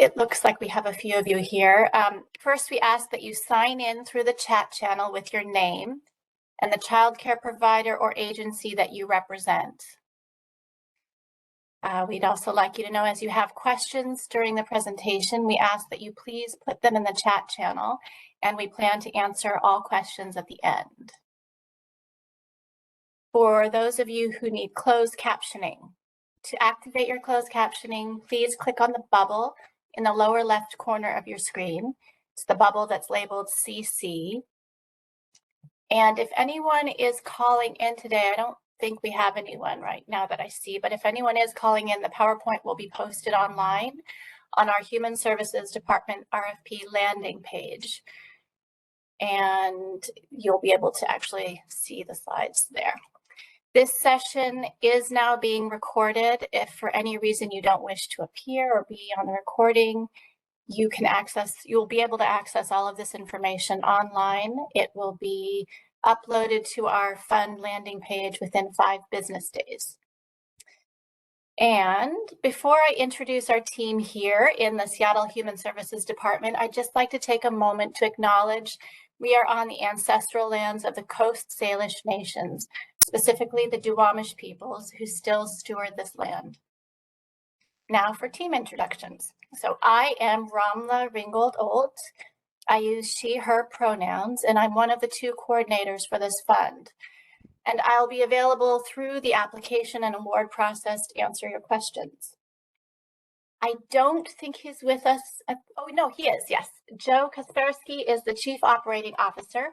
It looks like we have a few of you here. First, we ask that you sign in through the chat channel with your name and the childcare provider or agency that you represent. We'd also like you to know, as you have questions during the presentation, we ask that you please put them in the chat channel, and we plan to answer all questions at the end. For those of you who need closed captioning, to activate your closed captioning, please click on the bubble in the lower left corner of your screen. It's the bubble that's labeled CC. And if anyone is calling in today, I don't think we have anyone right now that I see, but if anyone is calling in, the PowerPoint will be posted online on our Human Services Department RFP landing page. And you'll be able to actually see the slides there. This session is now being recorded. If for any reason you don't wish to appear or be on the recording, you'll be able to access all of this information online. It will be uploaded to our fund landing page within 5 business days. And before I introduce our team here in the Seattle Human Services Department, I'd just like to take a moment to acknowledge we are on the ancestral lands of the Coast Salish nations, specifically the Duwamish peoples who still steward this land. Now for team introductions. So I am Ramla Ringgold-Olt. I use she, her pronouns, and I'm one of the 2 coordinators for this fund. And I'll be available through the application and award process to answer your questions. I don't think he's with us. Oh, no, he is, yes. Joe Kaspersky is the Chief Operating Officer.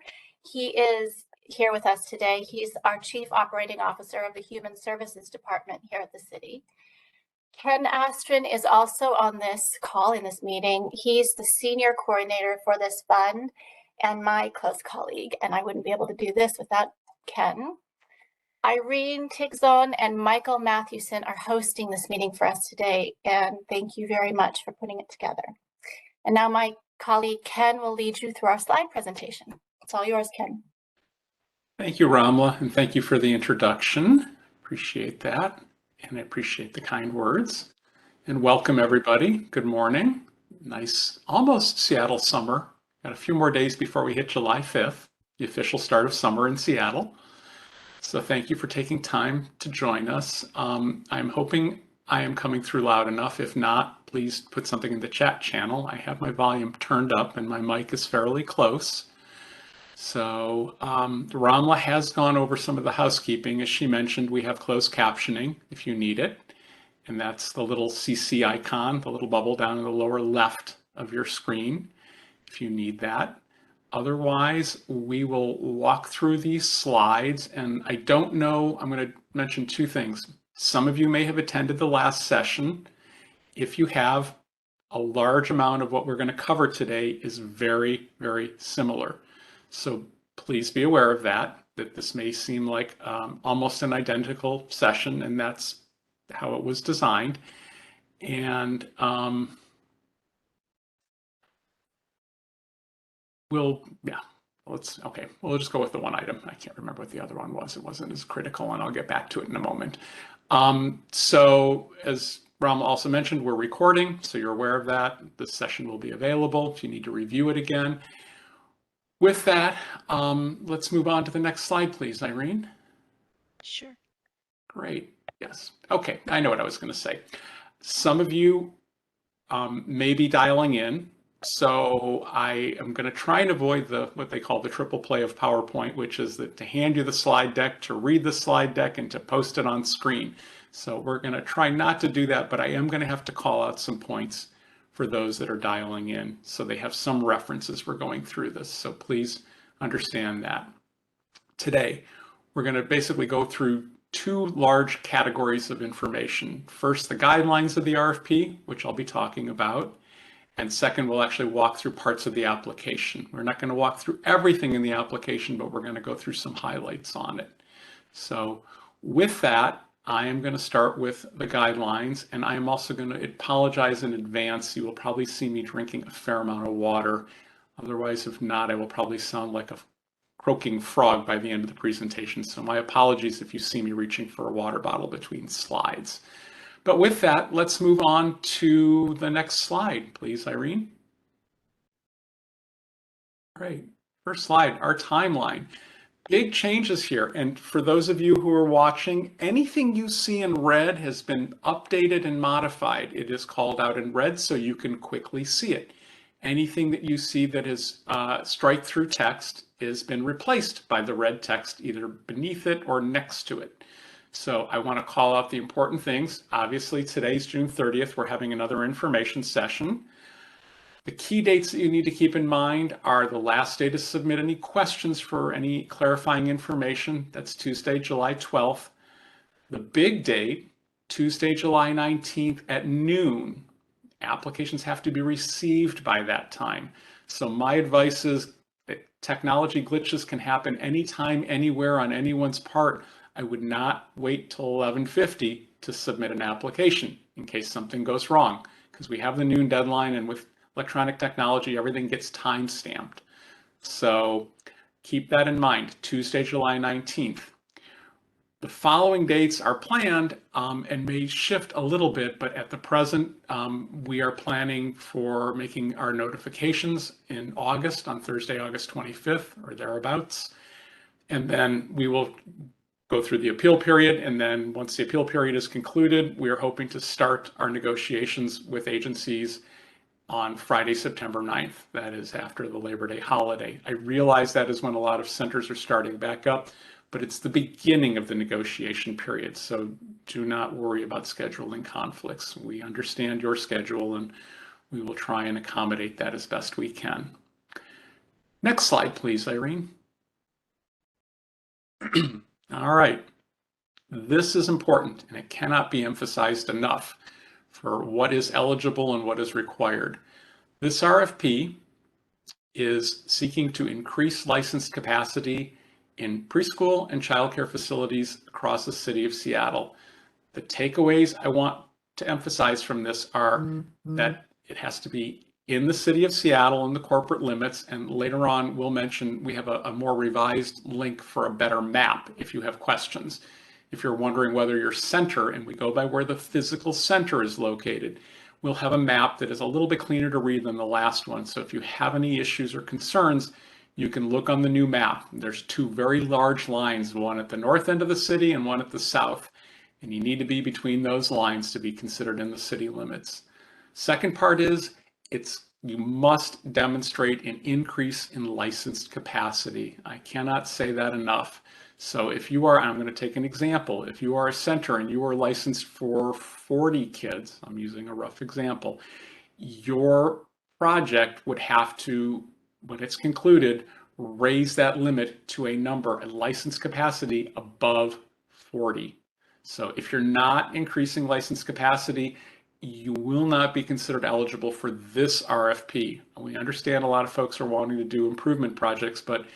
He is here with us today. He's our Chief Operating Officer of the Human Services Department here at the city. Ken Astron is also on this call in this meeting. He's the Senior Coordinator for this fund and my close colleague, and I wouldn't be able to do this without Ken. Irene Tigzon and Michael Mathewson are hosting this meeting for us today, and thank you very much for putting it together. And now my colleague Ken will lead you through our slide presentation. It's all yours, Ken. Thank you, Ramla, and thank you for the introduction. Appreciate that, and I appreciate the kind words. And welcome, everybody. Good morning. Nice, almost Seattle summer. Got a few more days before we hit July 5th, the official start of summer in Seattle. So thank you for taking time to join us. I'm hoping I am coming through loud enough. If not, please put something in the chat channel. I have my volume turned up and my mic is fairly close. So Ramla has gone over some of the housekeeping. As she mentioned, we have closed captioning if you need it. And that's the little CC icon, the little bubble down in the lower left of your screen if you need that. Otherwise, we will walk through these slides, and I don't know, I'm going to mention 2 things. Some of you may have attended the last session. If you have, a large amount of what we're going to cover today is very, very similar. So please be aware of that this may seem like almost an identical session, and that's how it was designed. And we'll just go with the one item. I can't remember what the other one was. It wasn't as critical, and I'll get back to it in a moment. So as Ram also mentioned, we're recording, so you're aware of that. This session will be available if you need to review it again. With that, let's move on to the next slide, please, Irene. Sure. Great. Yes. Okay, I know what I was going to say. Some of you may be dialing in. So I am going to try and avoid what they call the triple play of PowerPoint, which is to hand you the slide deck, to read the slide deck, and to post it on screen. So we're going to try not to do that, but I am going to have to call out some points for those that are dialing in, so they have some references we're going through this. So please understand that. Today, we're going to basically go through 2 large categories of information. First, the guidelines of the RFP, which I'll be talking about. And second, we'll actually walk through parts of the application. We're not going to walk through everything in the application, but we're going to go through some highlights on it. So with that, I am going to start with the guidelines, and I am also going to apologize in advance. You will probably see me drinking a fair amount of water. Otherwise, if not, I will probably sound like a croaking frog by the end of the presentation. So my apologies if you see me reaching for a water bottle between slides. But with that, let's move on to the next slide, please, Irene. Great. First slide, our timeline. Big changes here. And for those of you who are watching, anything you see in red has been updated and modified. It is called out in red so you can quickly see it. Anything that you see that is strike-through text has been replaced by the red text either beneath it or next to it. So I want to call out the important things. Obviously, today's June 30th. We're having another information session. The key dates that you need to keep in mind are the last day to submit any questions for any clarifying information. That's Tuesday, July 12th. The big date, Tuesday, July 19th at noon. Applications have to be received by that time. So my advice is that technology glitches can happen anytime, anywhere, on anyone's part. I would not wait till 11:50 to submit an application in case something goes wrong, because we have the noon deadline, and with electronic technology, everything gets time stamped. So keep that in mind, Tuesday, July 19th. The following dates are planned and may shift a little bit, but at the present, we are planning for making our notifications in August, on Thursday, August 25th or thereabouts. And then we will go through the appeal period. And then once the appeal period is concluded, we are hoping to start our negotiations with agencies on Friday, September 9th. That is after the Labor Day holiday. I realize that is when a lot of centers are starting back up, but it's the beginning of the negotiation period. So do not worry about scheduling conflicts. We understand your schedule and we will try and accommodate that as best we can. Next slide, please, Irene. All right. This is important and it cannot be emphasized enough for what is eligible and what is required. This RFP is seeking to increase licensed capacity in preschool and childcare facilities across the city of Seattle. The takeaways I want to emphasize from this are that it has to be in the city of Seattle in the corporate limits, and later on we'll mention we have a more revised link for a better map if you have questions. If you're wondering whether your center, and we go by where the physical center is located, we'll have a map that is a little bit cleaner to read than the last one. So if you have any issues or concerns, you can look on the new map. There's two very large lines, one at the north end of the city and one at the south. And you need to be between those lines to be considered in the city limits. Second part is you must demonstrate an increase in licensed capacity. I cannot say that enough. So if you are, I'm going to take an example. If you are a center and you are licensed for 40 kids, I'm using a rough example, your project would have to, when it's concluded, raise that limit to a number, a license capacity above 40. So if you're not increasing license capacity, you will not be considered eligible for this RFP. We understand a lot of folks are wanting to do improvement projects, but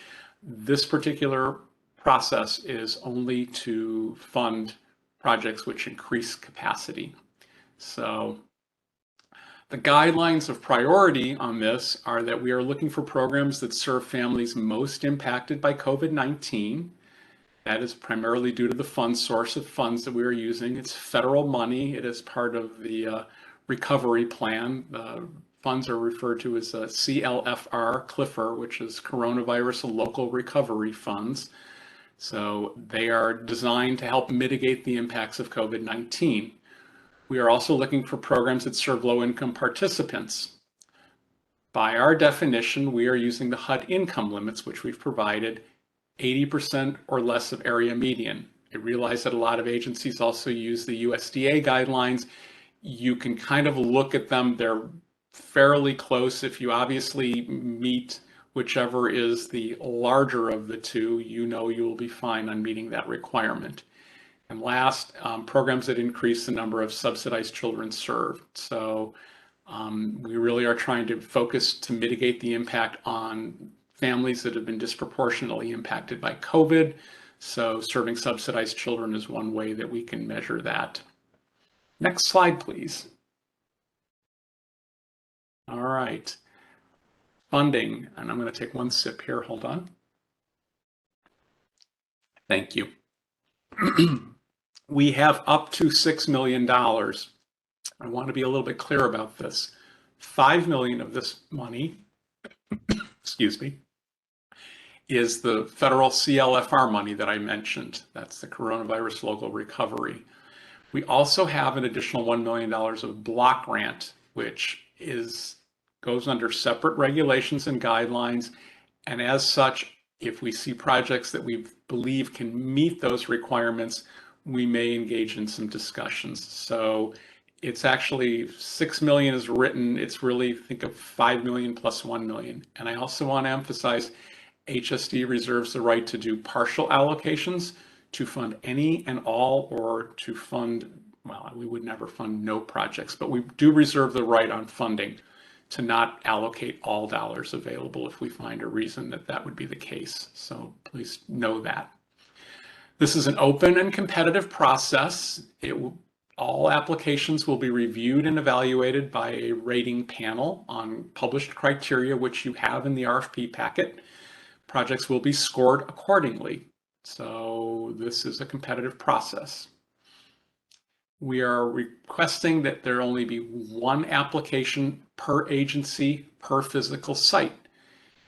this particular process is only to fund projects which increase capacity. So the guidelines of priority on this are that we are looking for programs that serve families most impacted by COVID-19. That is primarily due to the source of funds that we are using. It's federal money. It is part of the recovery plan. Funds are referred to as CLFR, CLIFR, which is Coronavirus Local Recovery Funds. So they are designed to help mitigate the impacts of COVID-19. We are also looking for programs that serve low-income participants. By our definition, we are using the HUD income limits, which we've provided, 80% or less of area median. I realize that a lot of agencies also use the USDA guidelines. You can kind of look at them. They're fairly close. If you obviously meet whichever is the larger of the two, you know you will be fine on meeting that requirement. And last, programs that increase the number of subsidized children served. So we really are trying to focus to mitigate the impact on families that have been disproportionately impacted by COVID. So serving subsidized children is one way that we can measure that. Next slide, please. All right. Funding, and I'm going to take one sip here. Hold on. Thank you. We have up to $6 million. I want to be a little bit clear about this. $5 million of this money, excuse me, is the federal CLFR money that I mentioned. That's the Coronavirus Local Recovery. We also have an additional $1 million of block grant, which goes under separate regulations and guidelines. And as such, if we see projects that we believe can meet those requirements, we may engage in some discussions. So it's actually 6 million is written. It's really, think of 5 million plus 1 million. And I also want to emphasize HSD reserves the right to do partial allocations, to fund any and all, or to fund, well, we would never fund no projects, but we do reserve the right on funding to not allocate all dollars available if we find a reason that that would be the case. So please know that. This is an open and competitive process. All applications will be reviewed and evaluated by a rating panel on published criteria, which you have in the RFP packet. Projects will be scored accordingly. So this is a competitive process. We are requesting that there only be one application per agency per physical site.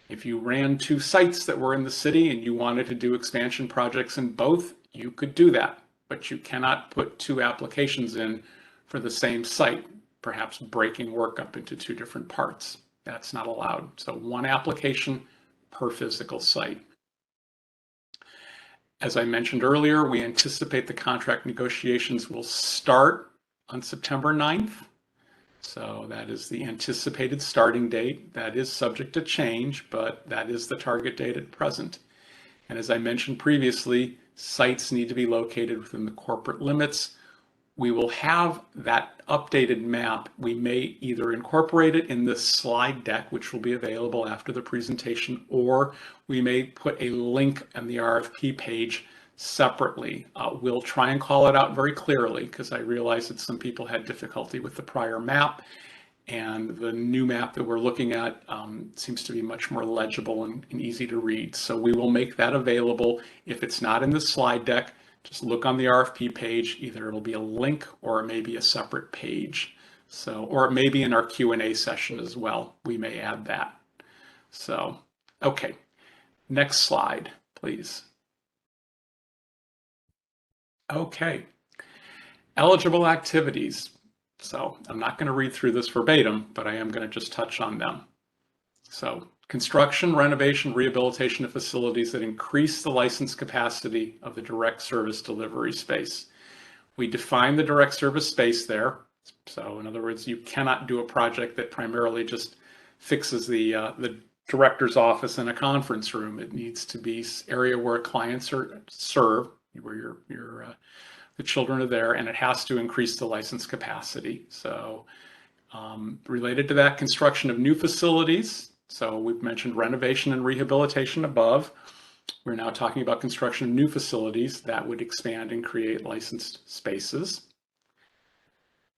If you ran 2 sites that were in the city and you wanted to do expansion projects in both, you could do that, but you cannot put 2 applications in for the same site, perhaps breaking work up into 2 different parts. That's not allowed. So 1 application per physical site. As I mentioned earlier, we anticipate the contract negotiations will start on September 9th. So that is the anticipated starting date. That is subject to change, but that is the target date at present. And as I mentioned previously, sites need to be located within the corporate limits. We will have that updated map. We may either incorporate it in this slide deck, which will be available after the presentation, or we may put a link on the RFP page separately. We'll try and call it out very clearly because I realize that some people had difficulty with the prior map, and the new map that we're looking at seems to be much more legible and easy to read. So we will make that available. If it's not in the slide deck, just look on the RFP page. Either it'll be a link or it may be a separate page. So, or it may be in our Q&A session as well. We may add that. So, okay, next slide, please. Okay, eligible activities. So I'm not going to read through this verbatim, but I am going to just touch on them. So construction, renovation, rehabilitation of facilities that increase the license capacity of the direct service delivery space. We define the direct service space there. So in other words, you cannot do a project that primarily just fixes the director's office in a conference room. It needs to be area where clients are served, where the children are there, and it has to increase the license capacity. So related to that, construction of new facilities. So we've mentioned renovation and rehabilitation above. We're now talking about construction of new facilities that would expand and create licensed spaces.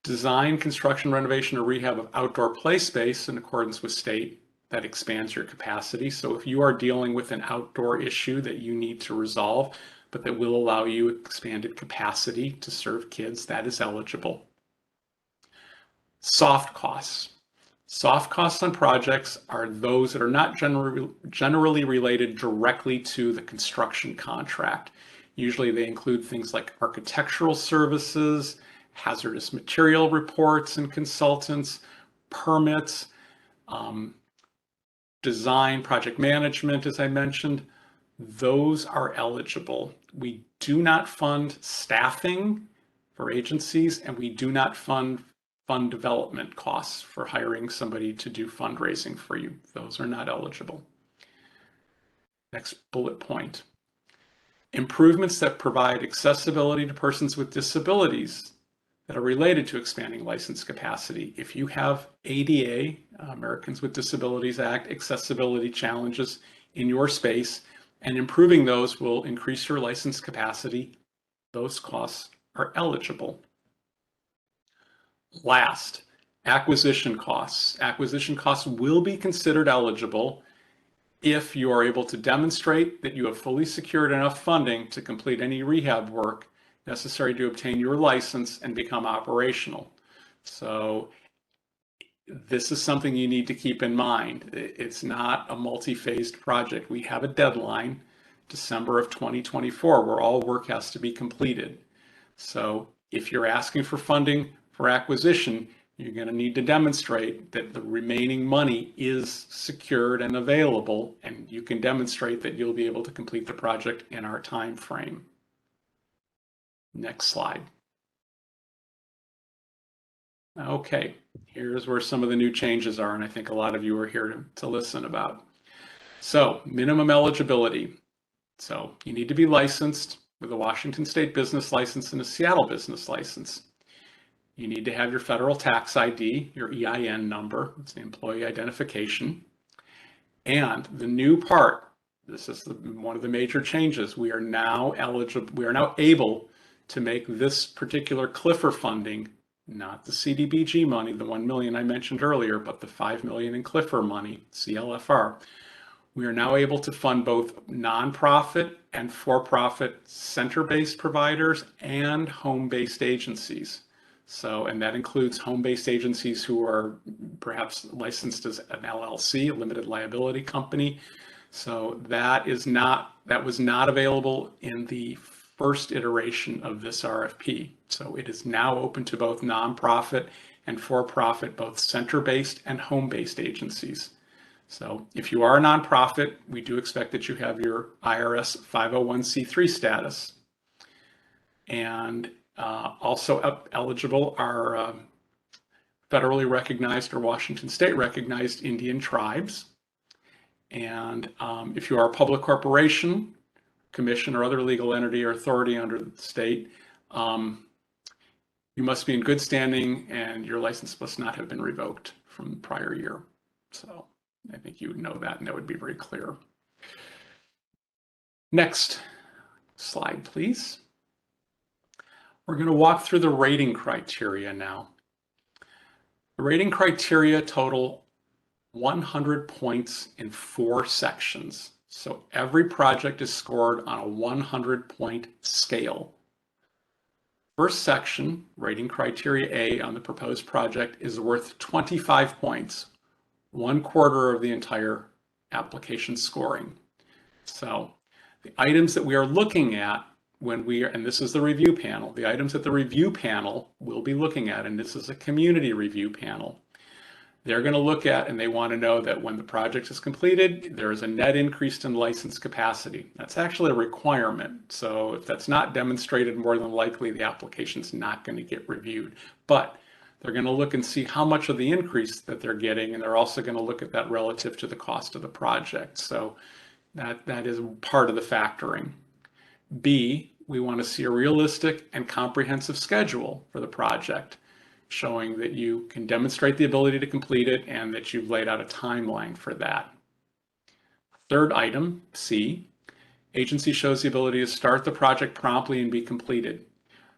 Design, construction, renovation, or rehab of outdoor play space in accordance with state that expands your capacity. So if you are dealing with an outdoor issue that you need to resolve, but that will allow you expanded capacity to serve kids, that is eligible. Soft costs. Soft costs on projects are those that are not generally related directly to the construction contract. Usually they include things like architectural services, hazardous material reports and consultants, permits, design, project management, as I mentioned. Those are eligible. We do not fund staffing for agencies, and we do not fund development costs for hiring somebody to do fundraising for you. Those are not eligible. Next bullet point. Improvements that provide accessibility to persons with disabilities that are related to expanding license capacity. If you have ADA, Americans with Disabilities Act, accessibility challenges in your space, and improving those will increase your license capacity, those costs are eligible. Last, acquisition costs. Acquisition costs will be considered eligible if you are able to demonstrate that you have fully secured enough funding to complete any rehab work necessary to obtain your license and become operational. So this is something you need to keep in mind. It's not a multi-phased project. We have a deadline, December of 2024, where all work has to be completed. So if you're asking for funding for acquisition, you're going to need to demonstrate that the remaining money is secured and available, and you can demonstrate that you'll be able to complete the project in our time frame. Next slide. Okay, here's where some of the new changes are, and I think a lot of you are here to listen about. So, minimum eligibility. So, you need to be licensed with a Washington State business license and a Seattle business license. You need to have your federal tax ID, your EIN number, it's the employee identification. And the new part, this is one of the major changes, we are now eligible, we are now able to make this particular Cliffer funding, not the CDBG money, the 1 million I mentioned earlier, but the 5 million in Cliffer money, CLFR. We are now able to fund both nonprofit and for-profit center-based providers and home-based agencies. So, and that includes home-based agencies who are perhaps licensed as an LLC, a limited liability company. So that was not available in the first iteration of this RFP. So it is now open to both nonprofit and for-profit, both center-based and home-based agencies. So if you are a nonprofit, we do expect that you have your IRS 501c3 status. And also eligible are federally recognized or Washington State recognized Indian tribes. And if you are a public corporation, commission, or other legal entity or authority under the state, you must be in good standing and your license must not have been revoked from the prior year. So I think you would know that, and that would be very clear. Next slide, please. We're going to walk through the rating criteria now. The rating criteria total 100 points in 4 sections. So every project is scored on a 100-point scale. First section, rating criteria A on the proposed project, is worth 25 points, 1/4 of the entire application scoring. So the items that we are looking at and this is the review panel, the items that the review panel will be looking at, and this is a community review panel. They're going to look at, and they want to know that when the project is completed, there is a net increase in license capacity. That's actually a requirement. So if that's not demonstrated, more than likely the application's not going to get reviewed. But they're going to look and see how much of the increase that they're getting, and they're also going to look at that relative to the cost of the project. So that is part of the factoring. B, we want to see a realistic and comprehensive schedule for the project, showing that you can demonstrate the ability to complete it and that you've laid out a timeline for that. Third item, C, agency shows the ability to start the project promptly and be completed.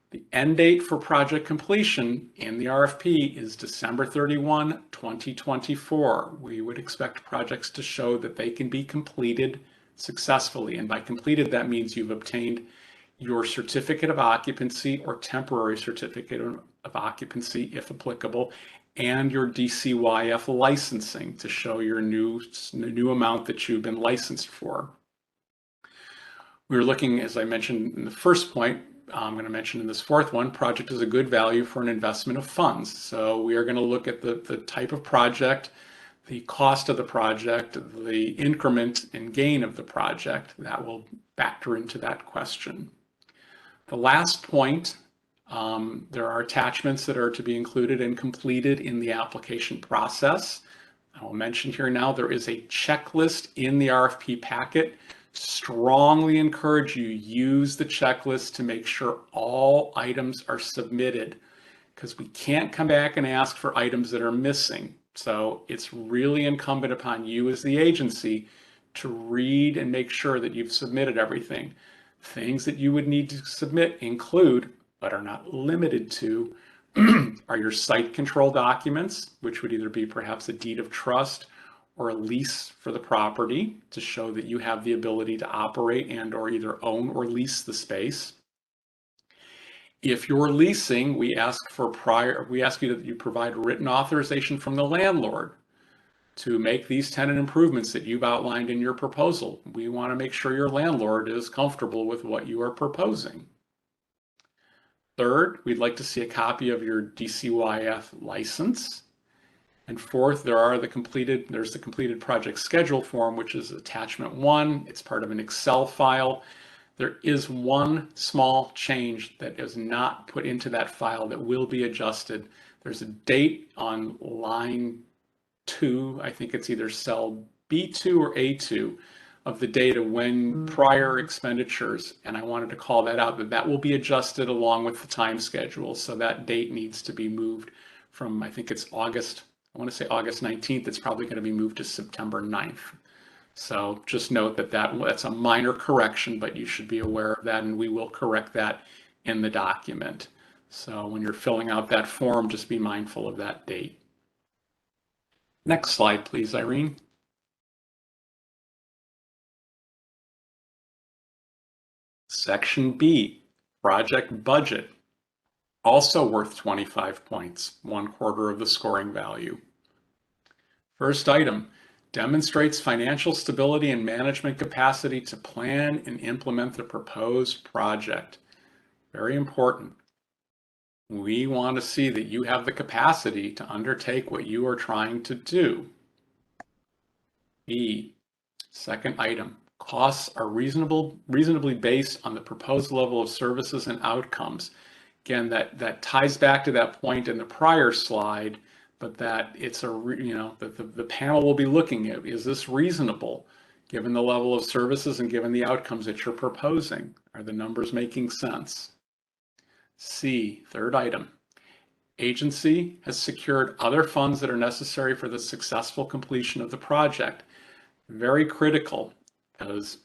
The end date for project completion in the RFP is December 31, 2024. We would expect projects to show that they can be completed successfully. And by completed, that means you've obtained your certificate of occupancy or temporary certificate of occupancy, if applicable, and your DCYF licensing to show your new amount that you've been licensed for. We're looking, as I mentioned in the first point, I'm going to mention in this fourth one, project is a good value for an investment of funds. So we are going to look at the type of project, the cost of the project, the increment and gain of the project. That will factor into that question. The last point, there are attachments that are to be included and completed in the application process. I will mention here now, there is a checklist in the RFP packet. Strongly encourage you use the checklist to make sure all items are submitted, because we can't come back and ask for items that are missing. So it's really incumbent upon you as the agency to read and make sure that you've submitted everything. Things that you would need to submit include, but are not limited to, are your site control documents, which would either be perhaps a deed of trust or a lease for the property to show that you have the ability to operate and or either own or lease the space. If you're leasing, we ask you that you provide written authorization from the landlord to make these tenant improvements that you've outlined in your proposal. We want to make sure your landlord is comfortable with what you are proposing. Third, we'd like to see a copy of your DCYF license. And fourth, there's the completed project schedule form, which is attachment 1. It's part of an Excel file. There is one small change that is not put into that file that will be adjusted. There's a date on line 2, I think it's either cell B2 or A2 of the data when prior expenditures, and I wanted to call that out, that will be adjusted along with the time schedule. So that date needs to be moved from, I think it's August, I want to say August 19th, it's probably going to be moved to September 9th. So just note that's a minor correction, but you should be aware of that, and we will correct that in the document. So when you're filling out that form, just be mindful of that date. Next slide, please, Irene. Section B, project budget. Also worth 25 points, 1/4 of the scoring value. First item, demonstrates financial stability and management capacity to plan and implement the proposed project. Very important. We want to see that you have the capacity to undertake what you are trying to do. B, second item, costs are reasonably based on the proposed level of services and outcomes. Again, that ties back to that point in the prior slide, but that it's the panel will be looking at, is this reasonable given the level of services and given the outcomes that you're proposing? Are the numbers making sense? C, third item, agency has secured other funds that are necessary for the successful completion of the project. Very critical, because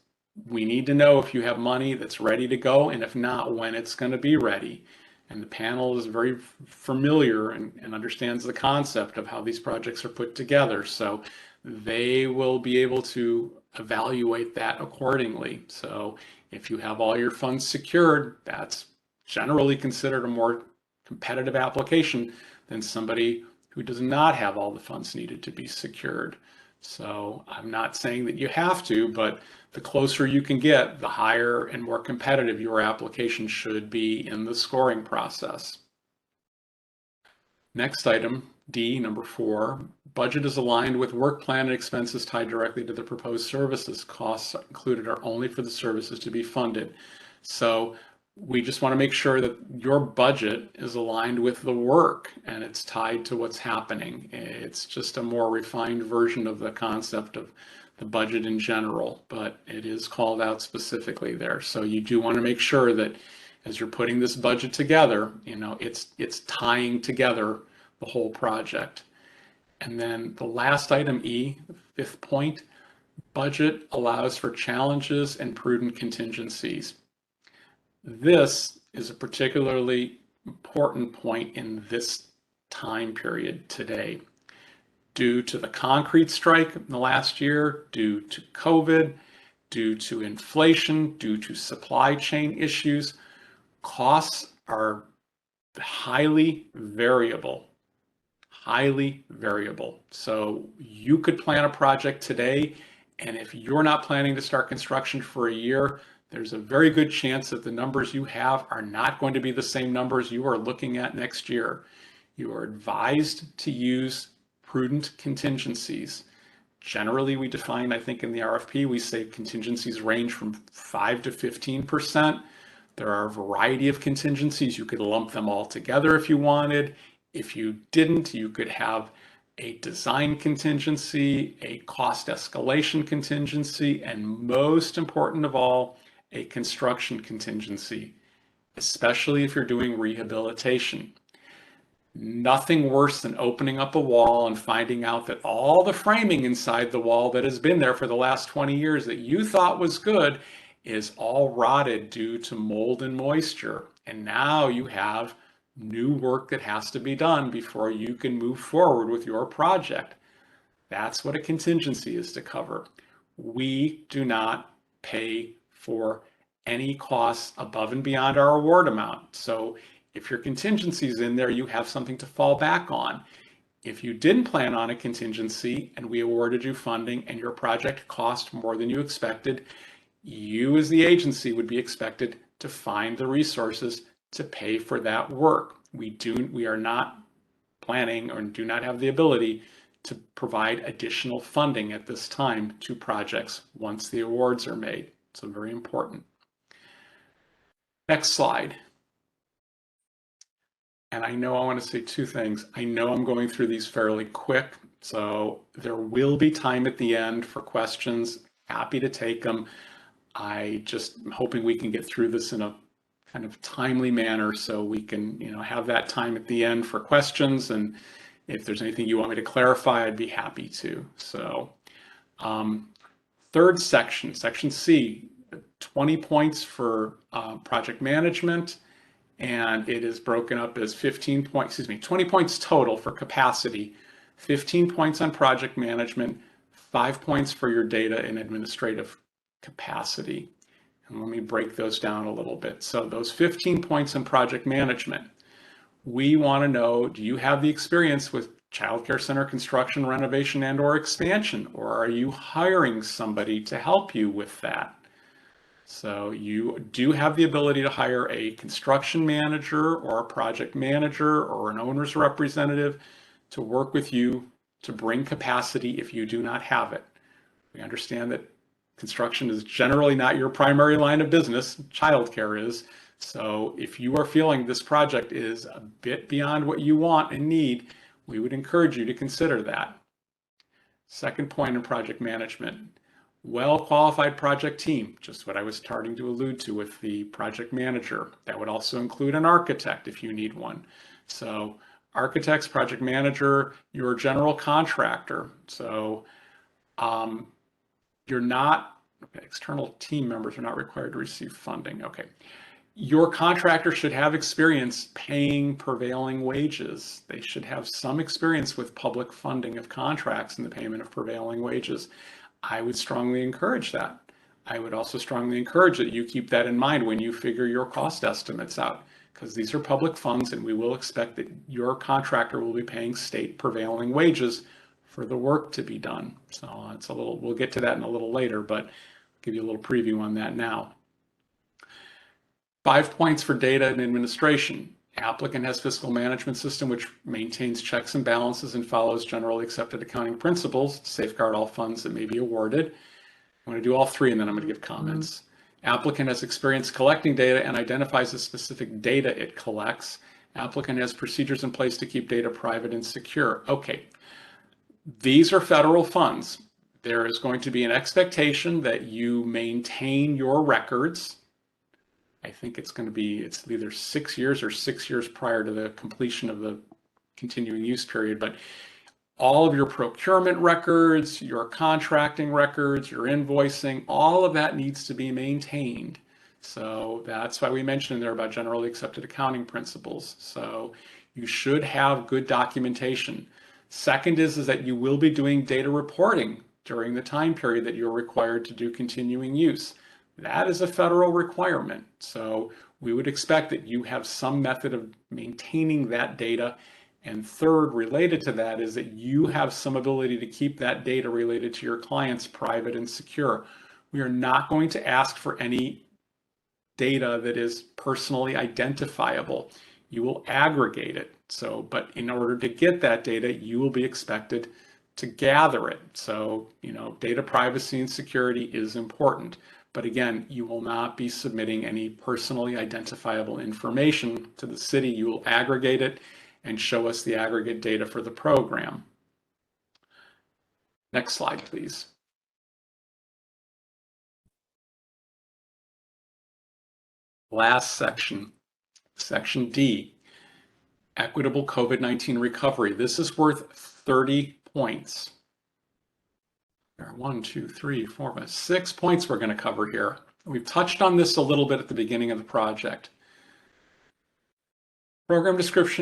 we need to know if you have money that's ready to go, and if not, when it's going to be ready. And the panel is very familiar and understands the concept of how these projects are put together. So they will be able to evaluate that accordingly. So if you have all your funds secured, that's generally considered a more competitive application than somebody who does not have all the funds needed to be secured. So I'm not saying that you have to, but the closer you can get, the higher and more competitive your application should be in the scoring process. Next item, D, number 4, budget is aligned with work plan and expenses tied directly to the proposed services. Costs included are only for the services to be funded. So we just want to make sure that your budget is aligned with the work and it's tied to what's happening. It's just a more refined version of the concept of the budget in general, but it is called out specifically there. So you do want to make sure that as you're putting this budget together, it's tying together the whole project. And then the last item, E, the 5th point, budget allows for challenges and prudent contingencies. This is a particularly important point in this time period today. Due to the concrete strike in the last year, due to COVID, due to inflation, due to supply chain issues, costs are highly variable. Highly variable. So you could plan a project today, and if you're not planning to start construction for a year, there's a very good chance that the numbers you have are not going to be the same numbers you are looking at next year. You are advised to use prudent contingencies. Generally, we define, I think in the RFP, we say contingencies range from 5 to 15%. There are a variety of contingencies. You could lump them all together if you wanted. If you didn't, you could have a design contingency, a cost escalation contingency, and most important of all, a construction contingency, especially if you're doing rehabilitation. Nothing worse than opening up a wall and finding out that all the framing inside the wall that has been there for the last 20 years that you thought was good is all rotted due to mold and moisture. And now you have new work that has to be done before you can move forward with your project. That's what a contingency is to cover. We do not pay for any costs above and beyond our award amount. So if your contingency is in there, you have something to fall back on. If you didn't plan on a contingency and we awarded you funding and your project cost more than you expected, you as the agency would be expected to find the resources to pay for that work. We are not planning or do not have the ability to provide additional funding at this time to projects once the awards are made. So very important. Next slide. And I know I want to say two things. I know I'm going through these fairly quick, so there will be time at the end for questions. Happy to take them. I just am hoping we can get through this in a kind of timely manner so we can, have that time at the end for questions. And if there's anything you want me to clarify, I'd be happy to. So third section, section C, 20 points for project management. And it is broken up as 20 points total for capacity, 15 points on project management, 5 points for your data and administrative capacity. And let me break those down a little bit. So those 15 points in project management, we want to know, do you have the experience with child care center construction, renovation, and or expansion, or are you hiring somebody to help you with that? So you do have the ability to hire a construction manager or a project manager or an owner's representative to work with you to bring capacity if you do not have it. We understand that construction is generally not your primary line of business, childcare is. So if you are feeling this project is a bit beyond what you want and need, we would encourage you to consider that. Second point in project management. Well-qualified project team, just what I was starting to allude to with the project manager. That would also include an architect if you need one. So architects, project manager, your general contractor. So external team members are not required to receive funding. Okay. Your contractor should have experience paying prevailing wages. They should have some experience with public funding of contracts and the payment of prevailing wages. I would strongly encourage that. I would also strongly encourage that you keep that in mind when you figure your cost estimates out, because these are public funds and we will expect that your contractor will be paying state prevailing wages for the work to be done. So it's we'll get to that in a little later, but I'll give you a little preview on that now. 5 points for data and administration. Applicant has fiscal management system which maintains checks and balances and follows generally accepted accounting principles to safeguard all funds that may be awarded. I'm going to do all three and then I'm going to give comments. Applicant has experience collecting data and identifies the specific data it collects. Applicant has procedures in place to keep data private and secure. Okay, these are federal funds. There is going to be an expectation that you maintain your records. I think it's either 6 years or 6 years prior to the completion of the continuing use period, but all of your procurement records, your contracting records, your invoicing, all of that needs to be maintained. So that's why we mentioned there about generally accepted accounting principles. So you should have good documentation. Second is that you will be doing data reporting during the time period that you're required to do continuing use. That is a federal requirement. So we would expect that you have some method of maintaining that data. And third, related to that, is that you have some ability to keep that data related to your clients private and secure. We are not going to ask for any data that is personally identifiable. You will aggregate it. But in order to get that data, you will be expected to gather it. So, data privacy and security is important. But again, you will not be submitting any personally identifiable information to the city. You will aggregate it and show us the aggregate data for the program. Next slide, please. Last section, section D, equitable COVID-19 recovery. This is worth 30 points. There are 1, 2, 3, 4, 5, 6 points we're going to cover here. We've touched on this a little bit at the beginning of the project. Program describes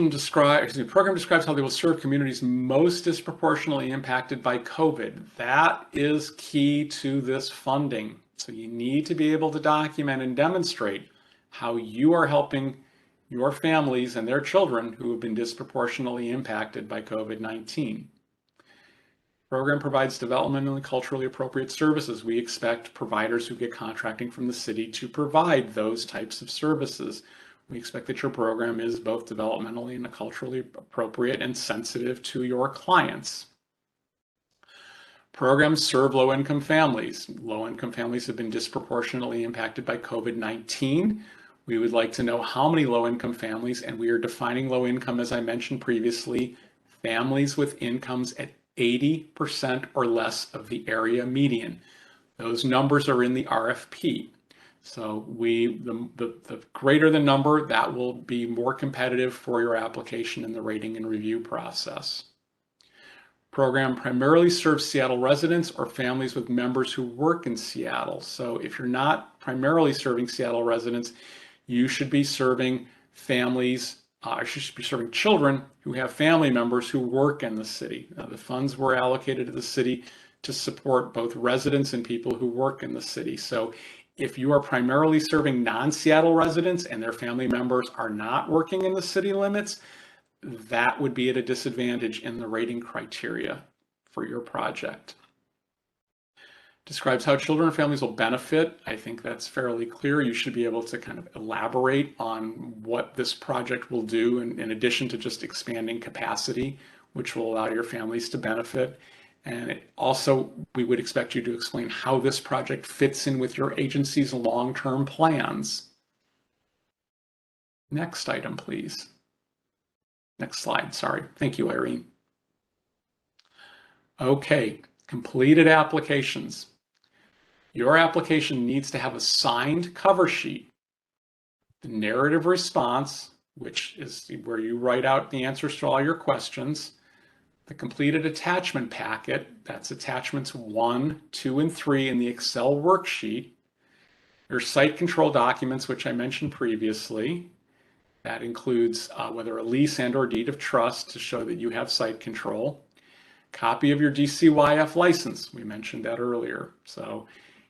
how they will serve communities most disproportionately impacted by COVID. That is key to this funding. So you need to be able to document and demonstrate how you are helping your families and their children who have been disproportionately impacted by COVID-19. Program provides developmentally culturally appropriate services. We expect providers who get contracting from the city to provide those types of services. We expect that your program is both developmentally and culturally appropriate and sensitive to your clients. Programs serve low-income families. Low-income families have been disproportionately impacted by COVID-19. We would like to know how many low-income families, and we are defining low income, as I mentioned previously, families with incomes at 80% or less of the area median. Those numbers are in the RFP. So the greater the number, that will be more competitive for your application in the rating and review process. Program primarily serves Seattle residents or families with members who work in Seattle. So if you're not primarily serving Seattle residents, you should be serving families, you should be serving children who have family members who work in the city. The funds were allocated to the city to support both residents and people who work in the city. So if you are primarily serving non-Seattle residents and their family members are not working in the city limits, that would be at a disadvantage in the rating criteria for your project. Describes how children and families will benefit. I think that's fairly clear. You should be able to kind of elaborate on what this project will do in addition to just expanding capacity, which will allow your families to benefit. And also, we would expect you to explain how this project fits in with your agency's long-term plans. Next item, please. Next slide, sorry. Thank you, Irene. Okay, completed applications. Your application needs to have a signed cover sheet, the narrative response, which is where you write out the answers to all your questions, the completed attachment packet, that's attachments 1, 2, and 3 in the Excel worksheet, your site control documents, which I mentioned previously. That includes whether a lease and or deed of trust to show that you have site control, copy of your DCYF license, we mentioned that earlier. So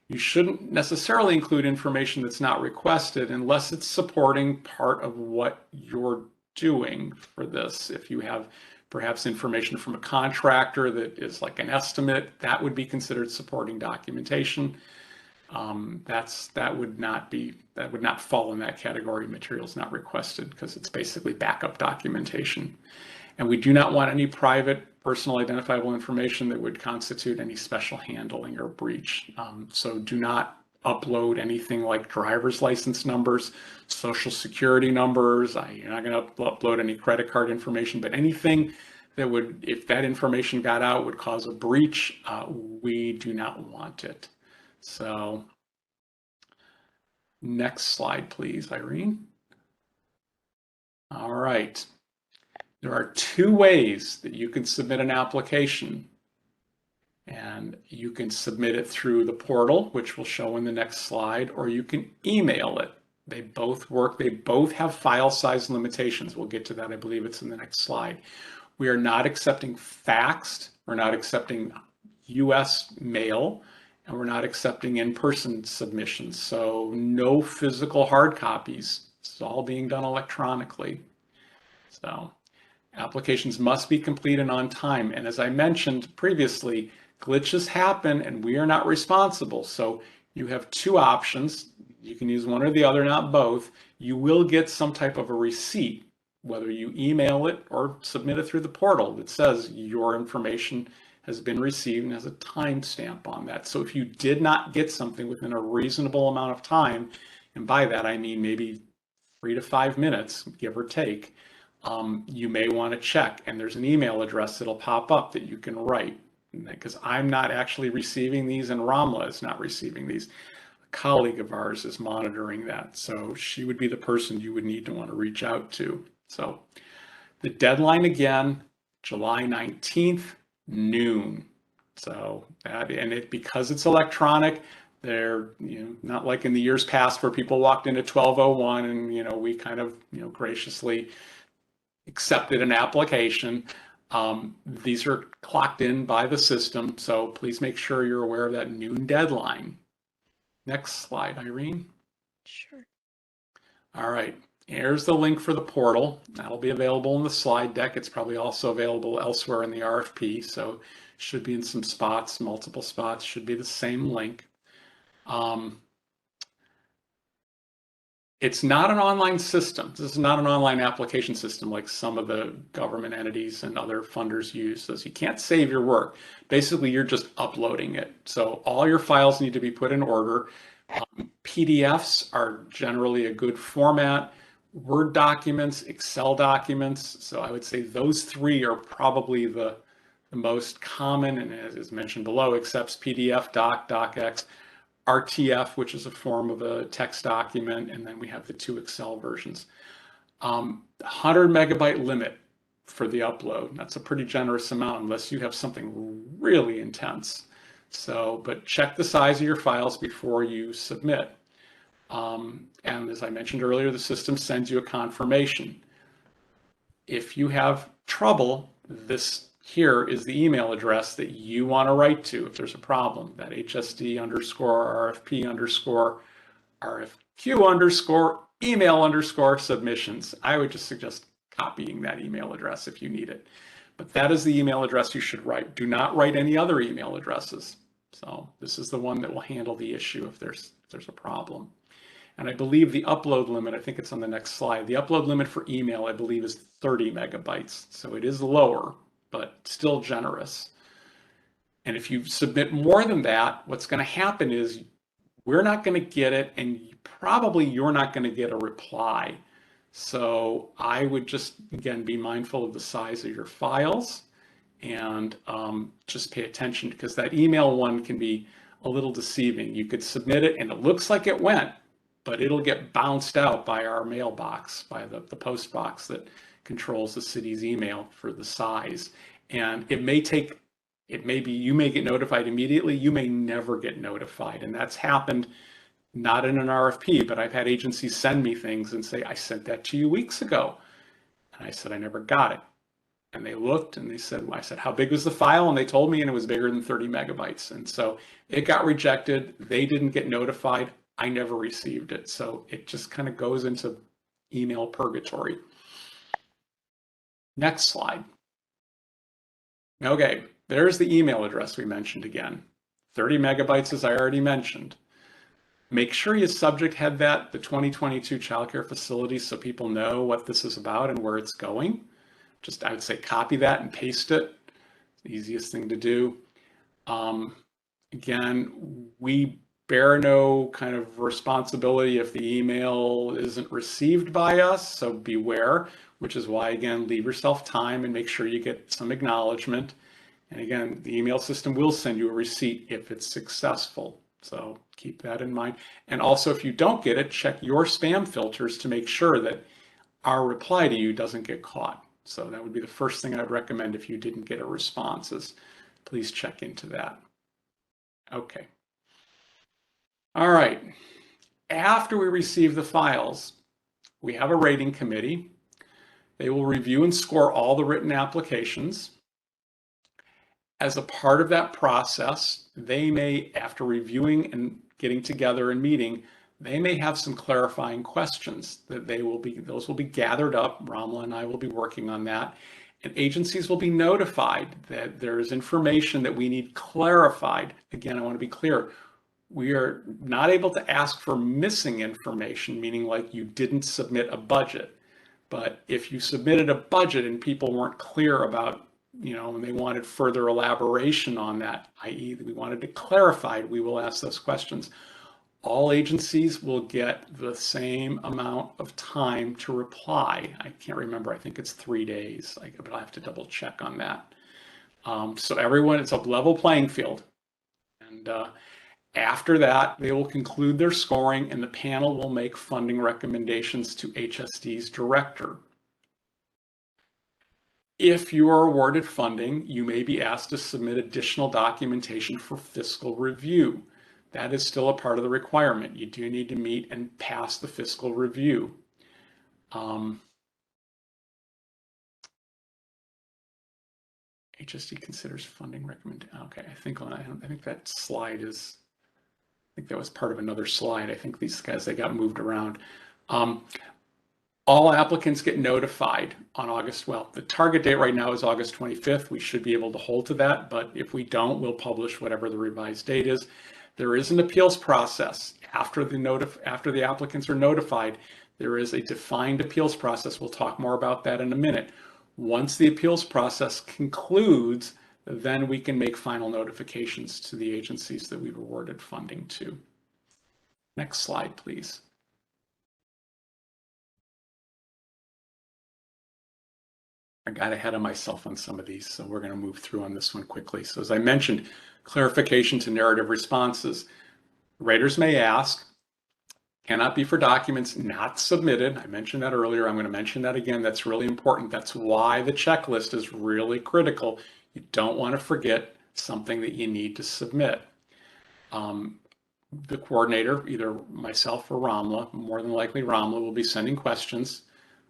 you shouldn't necessarily include information that's not requested unless it's supporting part of what you're doing for this. If you have perhaps information from a contractor that is like an estimate, that would be considered supporting documentation. That would not fall in that category. Materials not requested because it's basically backup documentation. And we do not want any private personal identifiable information that would constitute any special handling or breach. So do not upload anything like driver's license numbers, social security numbers. You're not going to upload any credit card information, but anything that would, if that information got out, would cause a breach, we do not want it. So next slide, please, Irene. All right. There are 2 ways that you can submit an application, and you can submit it through the portal, which will show in the next slide, or you can email it. They both work. They both have file size limitations. We'll get to that. I believe it's in the next slide. We are not accepting faxed. We're not accepting US mail, and we're not accepting in-person submissions. So no physical hard copies. It's all being done electronically. So applications must be complete and on time. And as I mentioned previously, glitches happen and we are not responsible. So you have 2 options. You can use one or the other, not both. You will get some type of a receipt, whether you email it or submit it through the portal that says your information has been received and has a timestamp on that. So if you did not get something within a reasonable amount of time, and by that I mean maybe 3 to 5 minutes, give or take, you may want to check, and there's an email address that'll pop up that you can write, because I'm not actually receiving these and Ramla is not receiving these. A colleague of ours is monitoring that, so she would be the person you would need to want to reach out to. So the deadline again, July 19th, noon. So that, and it, because it's electronic, they're, not like in the years past where people walked into 1201 and, we kind of, graciously accepted an application. These are clocked in by the system. So please make sure you're aware of that noon deadline. Next slide, Irene. Sure. All right, here's the link for the portal. That'll be available in the slide deck. It's probably also available elsewhere in the RFP, so should be in some spots, multiple spots, should be the same link. It's not an online system. This is not an online application system like some of the government entities and other funders use. So you can't save your work. Basically, you're just uploading it. So all your files need to be put in order. PDFs are generally a good format. Word documents, Excel documents. So I would say those three are probably the most common, and as mentioned below, accepts PDF, Doc, DocX. RTF, which is a form of a text document, and then we have the 2 Excel versions. 100 megabyte limit for the upload. That's a pretty generous amount unless you have something really intense. So, but check the size of your files before you submit. And as I mentioned earlier, the system sends you a confirmation. If you have trouble, this here is the email address that you want to write to if there's a problem, that HSD_RFP_RFQ_email_submissions. I would just suggest copying that email address if you need it. But that is the email address you should write. Do not write any other email addresses. So this is the one that will handle the issue if there's a problem. And I believe the upload limit, I think it's on the next slide, the upload limit for email, I believe, is 30 megabytes. So it is lower, but still generous. And if you submit more than that, what's going to happen is we're not going to get it, and probably you're not going to get a reply. So I would just, again, be mindful of the size of your files and just pay attention, because that email one can be a little deceiving. You could submit it and it looks like it went, but it'll get bounced out by our mailbox, by the post box that controls the city's email for the size. And it may be you may get notified immediately, you may never get notified. And that's happened not in an RFP, but I've had agencies send me things and say, I sent that to you weeks ago. And I said, I never got it. And they looked and they said, I said, how big was the file? And they told me, and it was bigger than 30 megabytes. And so it got rejected. They didn't get notified. I never received it. So it just kind of goes into email purgatory. Next slide. Okay, there's the email address we mentioned again. 30 megabytes, as I already mentioned. Make sure you subject head that, the 2022 childcare facilities, so people know what this is about and where it's going. Just, I would say, copy that and paste it. The easiest thing to do. Again, we bear no kind of responsibility if the email isn't received by us, so beware, which is why, again, leave yourself time and make sure you get some acknowledgement. And again, the email system will send you a receipt if it's successful. So keep that in mind. And also, if you don't get it, check your spam filters to make sure that our reply to you doesn't get caught. So that would be the first thing I'd recommend if you didn't get a response, is please check into that. Okay. All right. After we receive the files, we have a rating committee. They will review and score all the written applications. As a part of that process, they may, after reviewing and getting together and meeting, they may have some clarifying questions that those will be gathered up. Ramla and I will be working on that. And agencies will be notified that there is information that we need clarified. Again, I want to be clear. We are not able to ask for missing information, meaning like you didn't submit a budget. But if you submitted a budget and people weren't clear about, and they wanted further elaboration on that, i.e. we wanted to clarify, we will ask those questions. All agencies will get the same amount of time to reply. I can't remember, I think it's 3 days, but I'll have to double check on that. So everyone, it's a level playing field. And after that, they will conclude their scoring and the panel will make funding recommendations to HSD's director. If you are awarded funding, you may be asked to submit additional documentation for fiscal review. That is still a part of the requirement. You do need to meet and pass the fiscal review. HSD considers funding recommendation. Okay, I think that slide is think that was part of another slide. I think these guys, they got moved around. All applicants get notified on August 12th. The target date right now is August 25th. We should be able to hold to that, but if we don't, we'll publish whatever the revised date is. There is an appeals process. After the applicants are notified, there is a defined appeals process. We'll talk more about that in a minute. Once the appeals process concludes, then we can make final notifications to the agencies that we've awarded funding to. Next slide, please. I got ahead of myself on some of these, so we're going to move through on this one quickly. So as I mentioned, clarification to narrative responses. Raters may ask, cannot be for documents not submitted. I mentioned that earlier. I'm going to mention that again. That's really important. That's why the checklist is really critical. You don't want to forget something that you need to submit. The coordinator, either myself or Ramla, more than likely Ramla, will be sending questions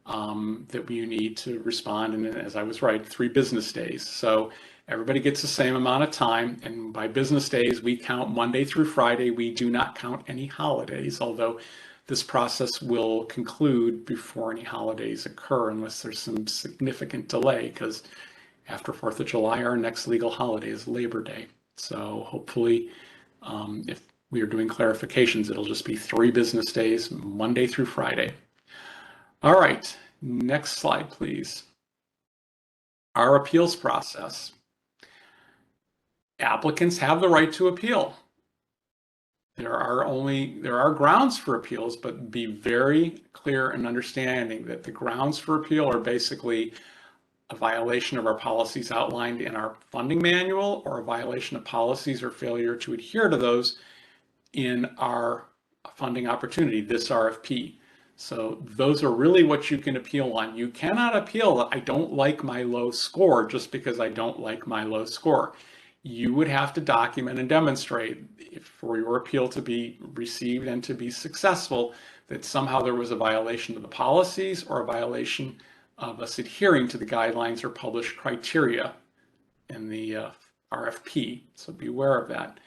that you need to respond. And as I was right, 3 business days. So everybody gets the same amount of time. And by business days, we count Monday through Friday. We do not count any holidays, although this process will conclude before any holidays occur unless there's some significant delay, because after 4th of July, our next legal holiday is Labor Day. So hopefully, if we are doing clarifications, it'll just be 3 business days, Monday through Friday. All right, next slide, please. Our appeals process. Applicants have the right to appeal. There are grounds for appeals, but be very clear and understanding that the grounds for appeal are basically a violation of our policies outlined in our funding manual, or a violation of policies or failure to adhere to those in our funding opportunity, this RFP. So those are really what you can appeal on. You cannot appeal that I don't like my low score just because I don't like my low score. You would have to document and demonstrate, for your appeal to be received and to be successful, that somehow there was a violation of the policies or a violation of us adhering to the guidelines or published criteria in the RFP. So be aware of that.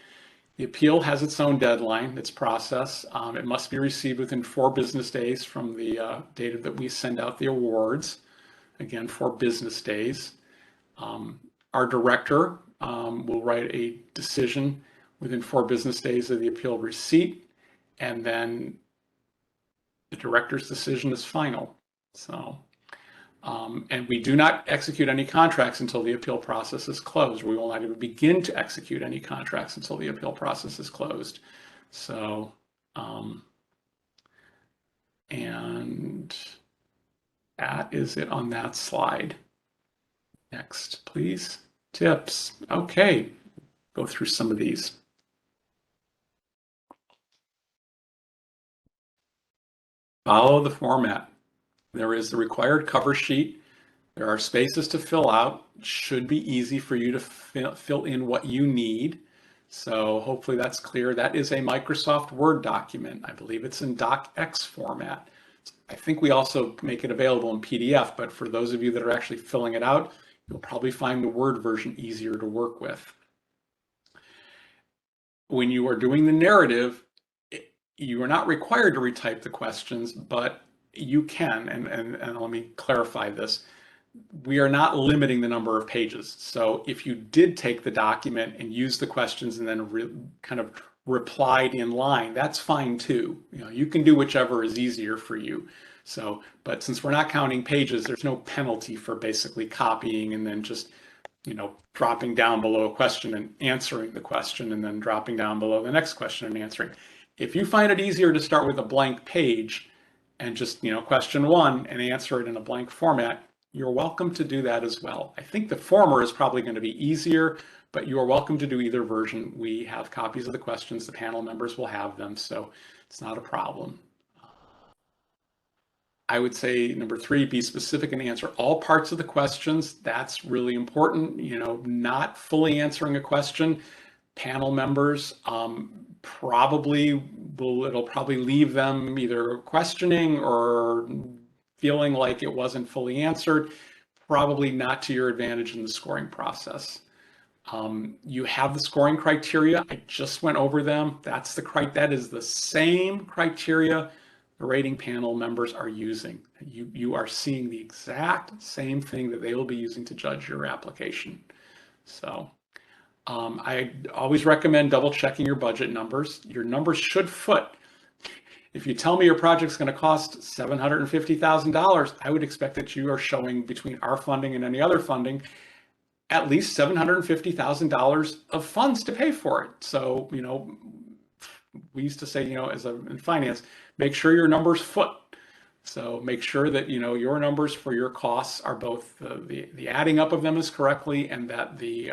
The appeal has its own deadline, its process. It must be received within 4 business days from the date that we send out the awards. Again, 4 business days. Our director will write a decision within 4 business days of the appeal receipt, and then the director's decision is final. So, and we do not execute any contracts until the appeal process is closed. We will not even begin to execute any contracts until the appeal process is closed. So, and that is it on that slide. Next, please. Tips. Okay, go through some of these. Follow the format. There is the required cover sheet. There are spaces to fill out. It should be easy for you to fill in what you need. So hopefully that's clear. That is a Microsoft Word document. I believe it's in DocX format. I think we also make it available in PDF, but for those of you that are actually filling it out, you'll probably find the Word version easier to work with. When you are doing the narrative, you are not required to retype the questions, but you can, and let me clarify this. We are not limiting the number of pages. So if you did take the document and use the questions and then kind of replied in line, that's fine too. You can do whichever is easier for you. So, but since we're not counting pages, there's no penalty for basically copying and then just, dropping down below a question and answering the question, and then dropping down below the next question and answering. If you find it easier to start with a blank page and just, question 1 and answer it in a blank format, you're welcome to do that as well. I think the former is probably going to be easier, but you are welcome to do either version. We have copies of the questions. The panel members will have them, so it's not a problem. I would say number 3, be specific and answer all parts of the questions. That's really important. Not fully answering a question, panel members it'll probably leave them either questioning or feeling like it wasn't fully answered, probably not to your advantage in the scoring process. You have the scoring criteria. I just went over them. That is the same criteria the rating panel members are using. You are seeing the exact same thing that they will be using to judge your application. So I always recommend double checking your budget numbers. Your numbers should foot. If you tell me your project's going to cost $750,000, I would expect that you are showing between our funding and any other funding at least $750,000 of funds to pay for it. So, we used to say, in finance, make sure your numbers foot. So make sure that, your numbers for your costs are both the adding up of them is correctly, and that the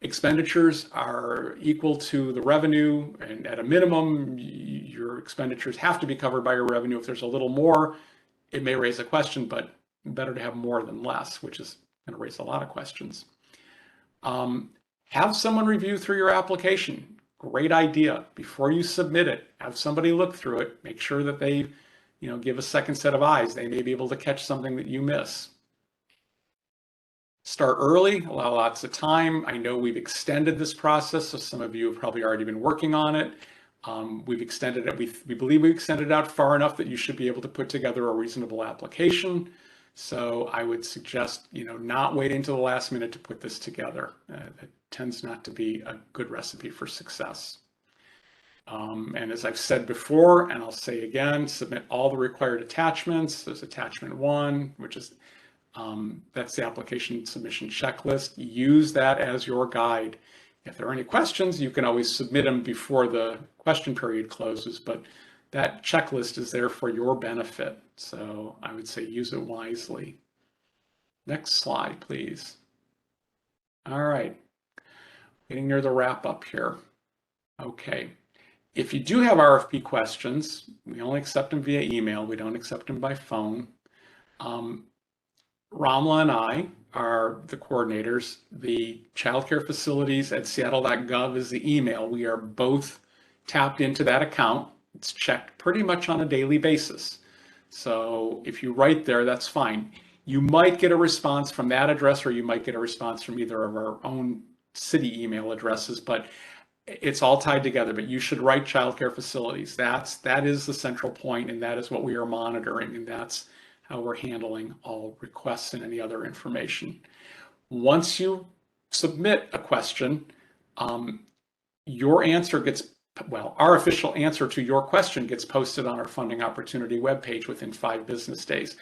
expenditures are equal to the revenue, and at a minimum, your expenditures have to be covered by your revenue. If there's a little more, it may raise a question, but better to have more than less, which is going to raise a lot of questions. Have someone review through your application. Great idea. Before you submit it, have somebody look through it. Make sure that they, give a second set of eyes. They may be able to catch something that you miss. Start early, allow lots of time. I know we've extended this process, so some of you have probably already been working on it. We've extended it. We believe we extended it out far enough that you should be able to put together a reasonable application. So I would suggest, not waiting until the last minute to put this together. It tends not to be a good recipe for success. And as I've said before, and I'll say again, submit all the required attachments. There's attachment 1, which is that's the application submission checklist. Use that as your guide. If there are any questions, you can always submit them before the question period closes, but that checklist is there for your benefit. So I would say use it wisely. Next slide, please. All right, getting near the wrap up here. Okay, if you do have RFP questions, we only accept them via email. We don't accept them by phone. Ramla and I are the coordinators. The childcare facilities at seattle.gov is the email. We are both tapped into that account. It's checked pretty much on a daily basis. So if you write there, that's fine. You might get a response from that address, or you might get a response from either of our own city email addresses, but it's all tied together. But you should write childcare facilities. That is the central point, and that is what we are monitoring, and that's how we're handling all requests and any other information. Once you submit a question, your answer gets, our official answer to your question gets posted on our funding opportunity webpage within 5 business days.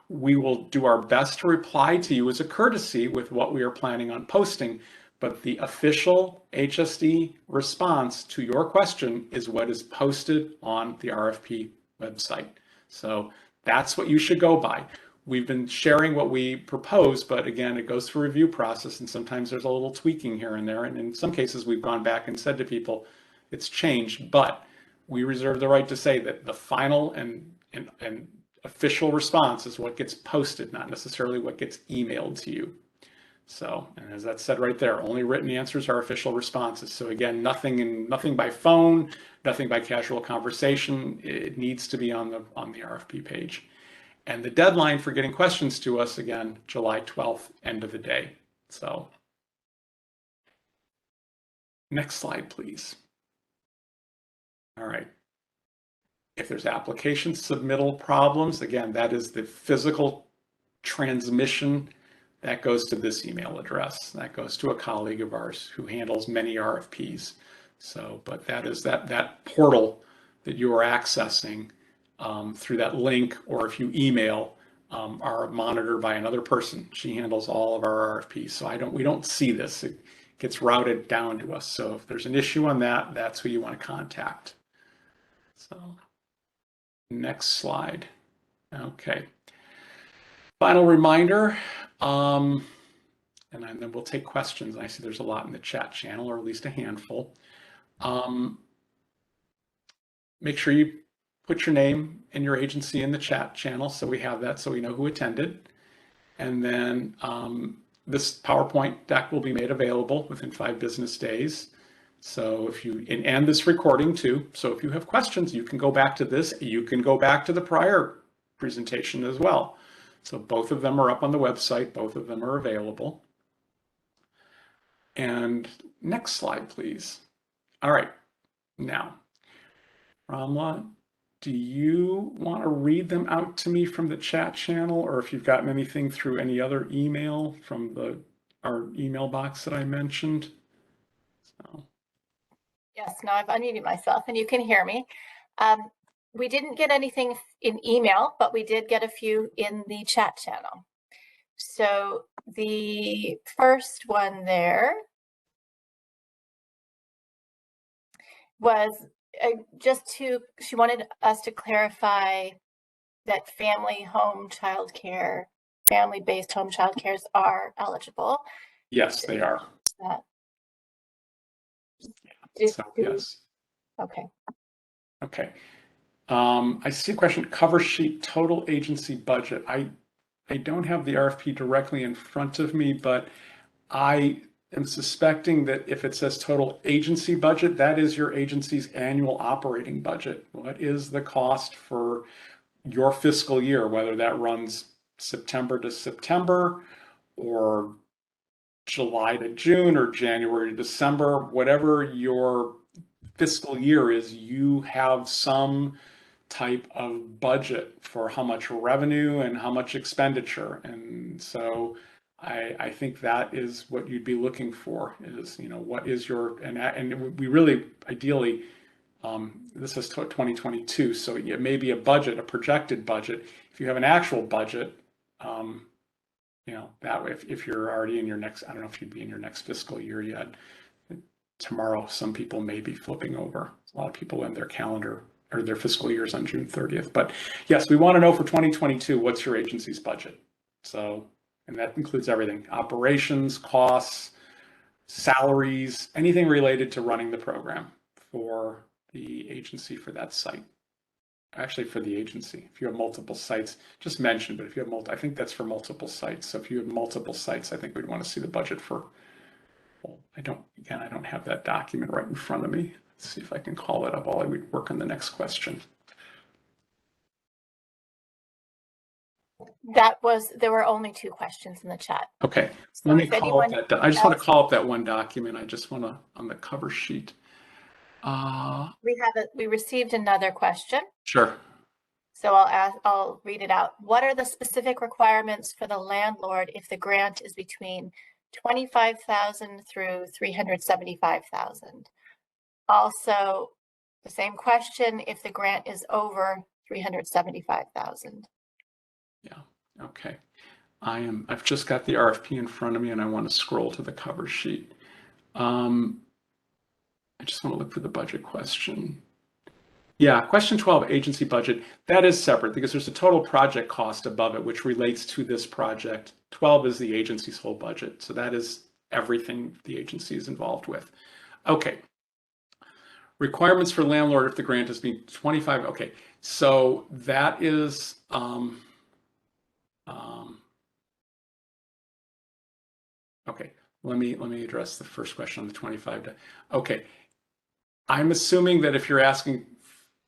We will do our best to reply to you as a courtesy with what we are planning on posting, but the official HSD response to your question is what is posted on the RFP website. So that's what you should go by. We've been sharing what we propose, but again, it goes through a review process, and sometimes there's a little tweaking here and there. And in some cases, we've gone back and said to people, it's changed, but we reserve the right to say that the final and official response is what gets posted, not necessarily what gets emailed to you. So, and as that said right there, only written answers are official responses. So again, nothing by phone, nothing by casual conversation. It needs to be on the RFP page. And the deadline for getting questions to us, again, July 12th, end of the day. So next slide, please. All right. If there's application submittal problems, again, that is the physical transmission. That goes to this email address. That goes to a colleague of ours who handles many RFPs. So, but that is that portal that you are accessing through that link, or if you email, are monitored by another person. She handles all of our RFPs. So we don't see this. It gets routed down to us. So if there's an issue on that, that's who you want to contact. So next slide. Okay. Final reminder, and then we'll take questions. I see there's a lot in the chat channel, or at least a handful. Make sure you put your name and your agency in the chat channel so we have that, so we know who attended. And then this PowerPoint deck will be made available within 5 business days. So if you, and this recording too, so if you have questions, you can go back to this. You can go back to the prior presentation as well. So both of them are up on the website. Both of them are available. And next slide, please. All right, now, Ramla, do you want to read them out to me from the chat channel, or if you've gotten anything through any other email from our email box that I mentioned? So. Yes, now I've unmuted myself and you can hear me. We didn't get anything in email, but we did get a few in the chat channel. So the first one there was she wanted us to clarify that family-based home childcares are eligible. Yes, they are. Yes. Okay. Okay. I see a question, cover sheet, total agency budget. I don't have the RFP directly in front of me, but I am suspecting that if it says total agency budget, that is your agency's annual operating budget. What is the cost for your fiscal year, whether that runs September to September or July to June or January to December, whatever your fiscal year is, you have some type of budget for how much revenue and how much expenditure. And so I think that is what you'd be looking for is, what is your, and we really ideally, this is 2022, so it may be a budget, a projected budget. If you have an actual budget, that way, if you're already in your next, I don't know if you'd be in your next fiscal year yet. Tomorrow, some people may be flipping over. A lot of people in their calendar or their fiscal years on June 30th. But yes, we want to know for 2022, what's your agency's budget? So, and that includes everything, operations, costs, salaries, anything related to running the program for the agency for that site. Actually, for the agency, if you have multiple sites, just mention, but if you have I think that's for multiple sites. So if you have multiple sites, I think we'd want to see the budget for, well, I don't have that document right in front of me. Let's see if I can call it up while I would work on the next question. There were only 2 questions in the chat. Okay, so let me call up that. I just want to call up that one document. I just want to, on the cover sheet. We received another question. Sure. So I'll read it out. What are the specific requirements for the landlord if the grant is between 25,000 through 375,000? Also, the same question if the grant is over 375,000. Yeah. Okay. I've just got the RFP in front of me and I want to scroll to the cover sheet. I just want to look for the budget question. Yeah, question 12, agency budget, that is separate because there's a total project cost above it, which relates to this project. 12 is the agency's whole budget. So that is everything the agency is involved with. Okay. Requirements for landlord if the grant is being 25. Okay. So that is, okay. Let me address the first question on the 25. Okay. I'm assuming that if you're asking,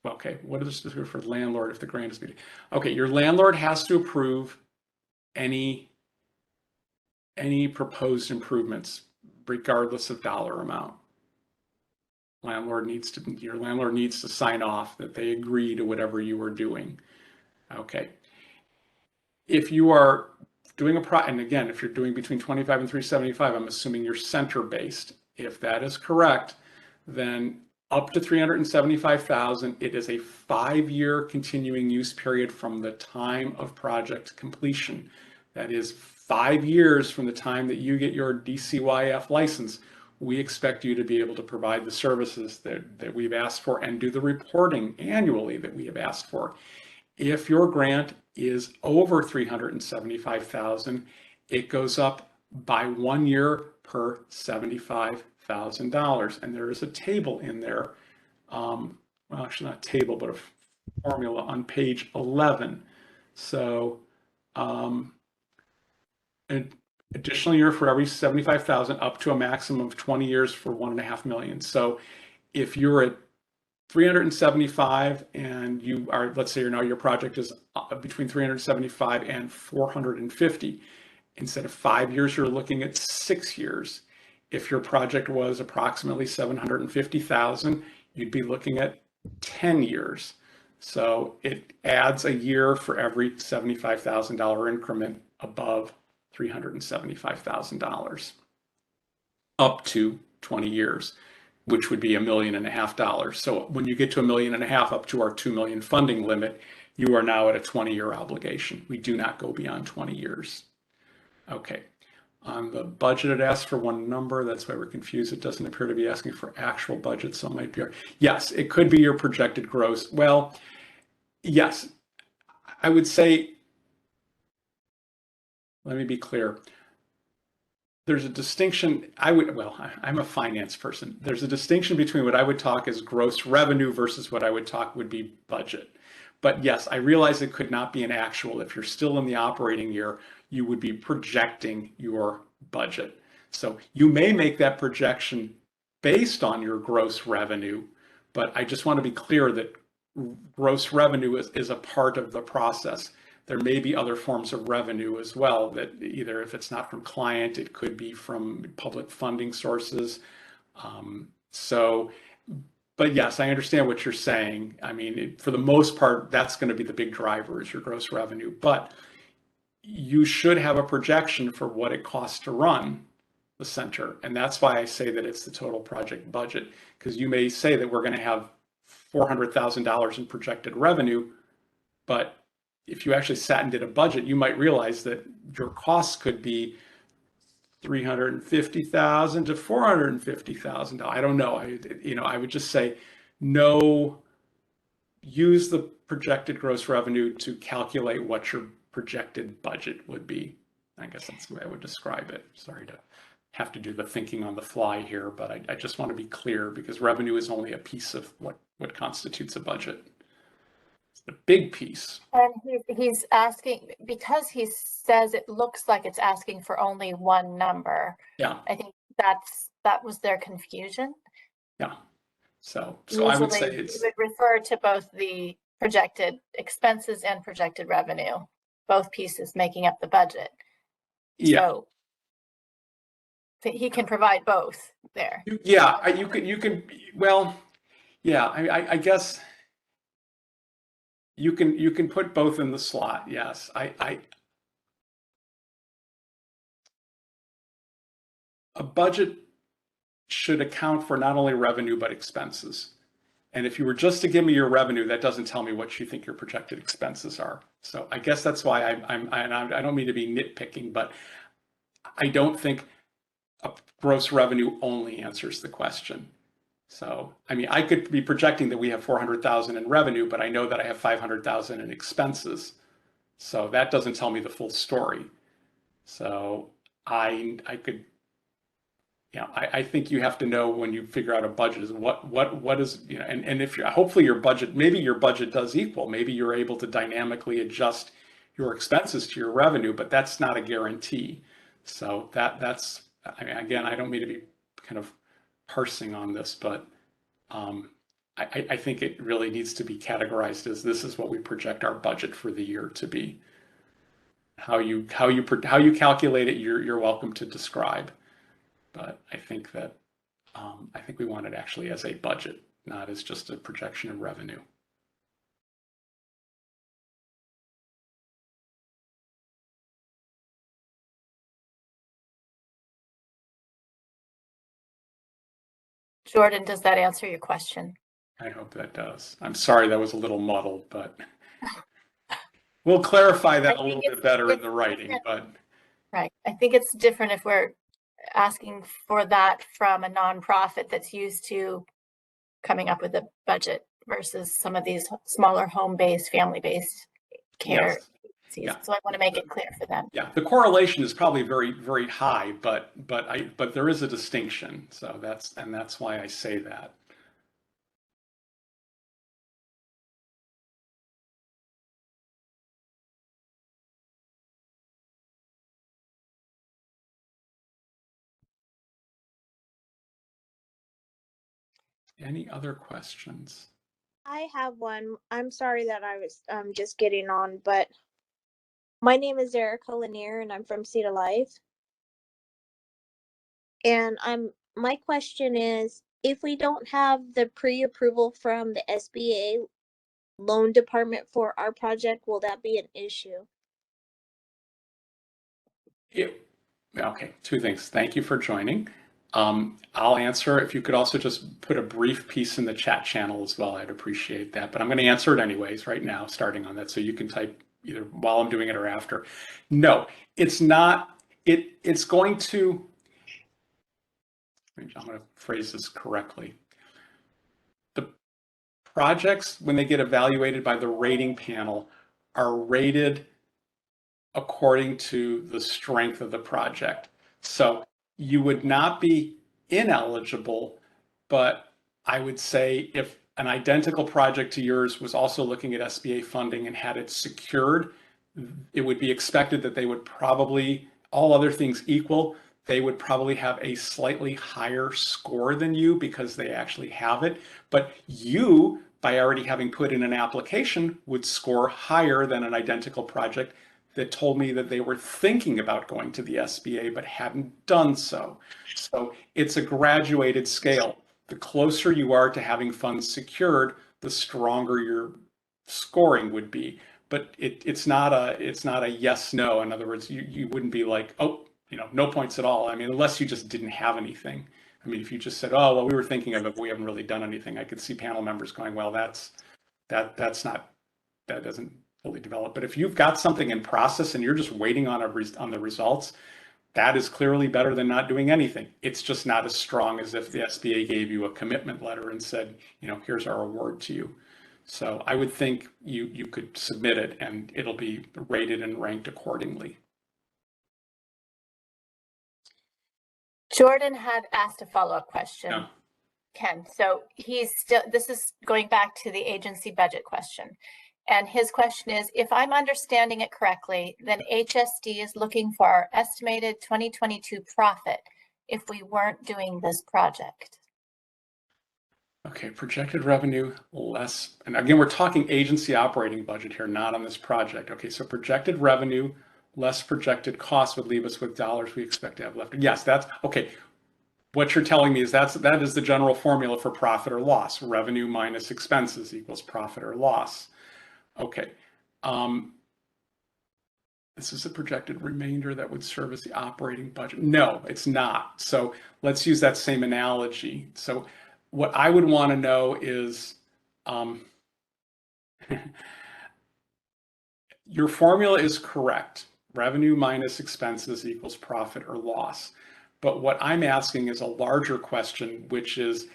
okay, what is this for the landlord if the grant is being, okay, your landlord has to approve any proposed improvements, regardless of dollar amount. Your landlord needs to sign off that they agree to whatever you are doing. Okay. If you are doing and again, if you're doing between 25 and 375, I'm assuming you're center-based. If that is correct, then up to 375,000, it is a 5-year continuing use period from the time of project completion. That is 5 years from the time that you get your DCYF license. We expect you to be able to provide the services that we've asked for and do the reporting annually that we have asked for. If your grant is over 375,000, it goes up by 1 year per $75,000. And there is a table in there, well, actually not a table, but a formula on page 11. So an additional year for every 75,000 up to a maximum of 20 years for 1.5 million. So if you're at 375 and you are, let's say your project is between 375 and 450, instead of 5 years, you're looking at 6 years. If your project was approximately 750,000, you'd be looking at 10 years. So it adds a year for every $75,000 increment above $375,000 up to 20 years, which would be $1.5 million. So when you get to $1.5 million up to our $2 million funding limit, you are now at a 20-year obligation. We do not go beyond 20 years. Okay. On the budget, it asks for one number. That's why we're confused. It doesn't appear to be asking for actual budget, so it might be. Yes, it could be your projected gross. Well, yes, I would say, let me be clear. There's a distinction. I'm a finance person. There's a distinction between what I would talk as gross revenue versus what I would talk would be budget. But yes, I realize it could not be an actual. If you're still in the operating year, you would be projecting your budget. So you may make that projection based on your gross revenue, but I just want to be clear that gross revenue is a part of the process. There may be other forms of revenue as well, that either if it's not from client, it could be from public funding sources. But yes, I understand what you're saying. I mean, for the most part, that's going to be the big driver is your gross revenue. But you should have a projection for what it costs to run the center. And that's why I say that it's the total project budget, because you may say that we're going to have $400,000 in projected revenue, but if you actually sat and did a budget, you might realize that your costs could be $350,000 to $450,000. I don't know. I would just say no. Use the projected gross revenue to calculate what your projected budget would be. I guess that's the way I would describe it. Sorry to have to do the thinking on the fly here, but I just want to be clear because revenue is only a piece of what constitutes a budget. The big piece. And he's asking, because he says it looks like it's asking for only one number. Yeah. I think that was their confusion. Yeah. So Usually I would say we would refer to both the projected expenses and projected revenue, both pieces making up the budget. Yeah. So he can provide both there. Yeah, you can. Well, yeah. I guess. You can put both in the slot. Yes, a budget should account for not only revenue but expenses. And if you were just to give me your revenue, that doesn't tell me what you think your projected expenses are. So I guess that's why I don't mean to be nitpicking, but I don't think a gross revenue only answers the question. So, I mean, I could be projecting that we have 400,000 in revenue, but I know that I have 500,000 in expenses. So that doesn't tell me the full story. So I could, I think you have to know when you figure out a budget is what is, and if you're, hopefully your budget, maybe your budget does equal, maybe you're able to dynamically adjust your expenses to your revenue, but that's not a guarantee. So that's, I mean, again, I don't mean to be kind of parsing on this, but I think it really needs to be categorized as this is what we project our budget for the year to be. How you calculate it, you're welcome to describe, but I think that I think we want it actually as a budget, not as just a projection of revenue. Jordan, does that answer your question? I hope that does. I'm sorry that was a little muddled, but we'll clarify that a little bit better in the writing. But right, I think it's different if we're asking for that from a nonprofit that's used to coming up with a budget versus some of these smaller home-based, family-based care. Yes. Yeah. So I want to make it clear for them. Yeah, the correlation is probably very, very high, but there is a distinction. So that's why I say that. Any other questions? I have one. I'm sorry that I was just getting on, but my name is Erica Lanier and I'm from Seed of Life. And my question is, if we don't have the pre-approval from the SBA loan department for our project, will that be an issue? Okay, two things. Thank you for joining. I'll answer. If you could also just put a brief piece in the chat channel as well, I'd appreciate that. But I'm going to answer it anyways right now, starting on that, so you can type either while I'm doing it or after. No, it's not. It's going to. I'm going to phrase this correctly. The projects, when they get evaluated by the rating panel, are rated according to the strength of the project. So you would not be ineligible, but I would say if an identical project to yours was also looking at SBA funding and had it secured, it would be expected that they would probably, all other things equal, they would probably have a slightly higher score than you because they actually have it. But you, by already having put in an application, would score higher than an identical project that told me that they were thinking about going to the SBA but hadn't done so. So it's a graduated scale. The closer you are to having funds secured, the stronger your scoring would be. But it's not a yes no. In other words, you wouldn't be like, oh, no points at all. I mean, unless you just didn't have anything. I mean, if you just said, oh well, we were thinking of it, but we haven't really done anything, I could see panel members going, well, that doesn't fully develop. But if you've got something in process and you're just waiting on the results, that is clearly better than not doing anything. It's just not as strong as if the SBA gave you a commitment letter and said, here's our award to you. So I would think you could submit it and it'll be rated and ranked accordingly. Jordan had asked a follow-up question. Yeah. Ken, so this is going back to the agency budget question. And his question is, if I'm understanding it correctly, then HSD is looking for our estimated 2022 profit if we weren't doing this project. Okay, projected revenue less, and again, we're talking agency operating budget here, not on this project. Okay, so projected revenue less projected costs would leave us with dollars we expect to have left. Yes, that's okay. What you're telling me is that is the general formula for profit or loss. Revenue minus expenses equals profit or loss. Okay. This is a projected remainder that would serve as the operating budget. No, it's not. So let's use that same analogy. So what I would want to know is your formula is correct. Revenue minus expenses equals profit or loss. But what I'm asking is a larger question, which is,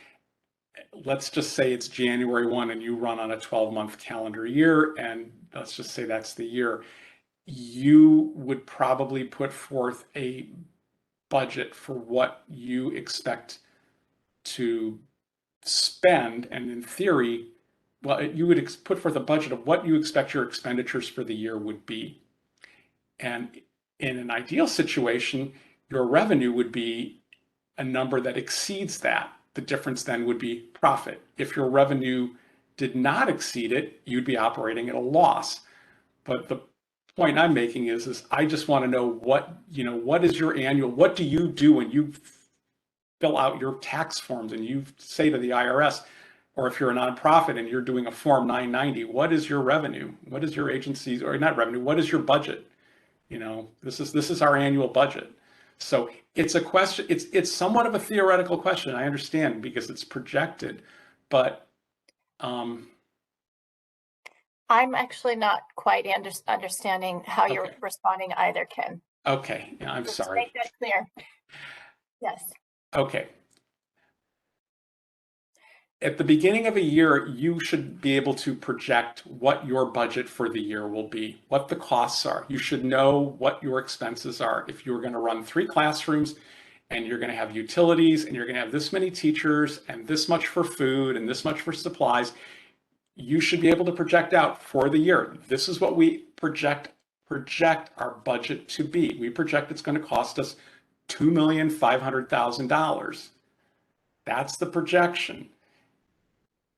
let's just say it's January 1 and you run on a 12-month calendar year, and let's just say that's the year. You would probably put forth a budget for what you expect to spend, and in theory, well, you would put forth a budget of what you expect your expenditures for the year would be. And in an ideal situation, your revenue would be a number that exceeds that. The difference then would be profit. If your revenue did not exceed it, you'd be operating at a loss. But the point I'm making is I just want to know what is your annual, what do you do when you fill out your tax forms and you say to the IRS, or if you're a nonprofit and you're doing a Form 990, what is your revenue? What is your agency's, or not revenue, what is your budget? This is our annual budget. So it's a question, it's somewhat of a theoretical question, I understand, because it's projected, but I'm actually not quite understanding how you're responding either, Ken. Okay, yeah, I'm sorry. To make that clear. Yes. Okay. At the beginning of a year, you should be able to project what your budget for the year will be, what the costs are. You should know what your expenses are. If you're going to run 3 classrooms and you're going to have utilities and you're going to have this many teachers and this much for food and this much for supplies, you should be able to project out for the year. This is what we project our budget to be. We project it's going to cost us $2,500,000. That's the projection.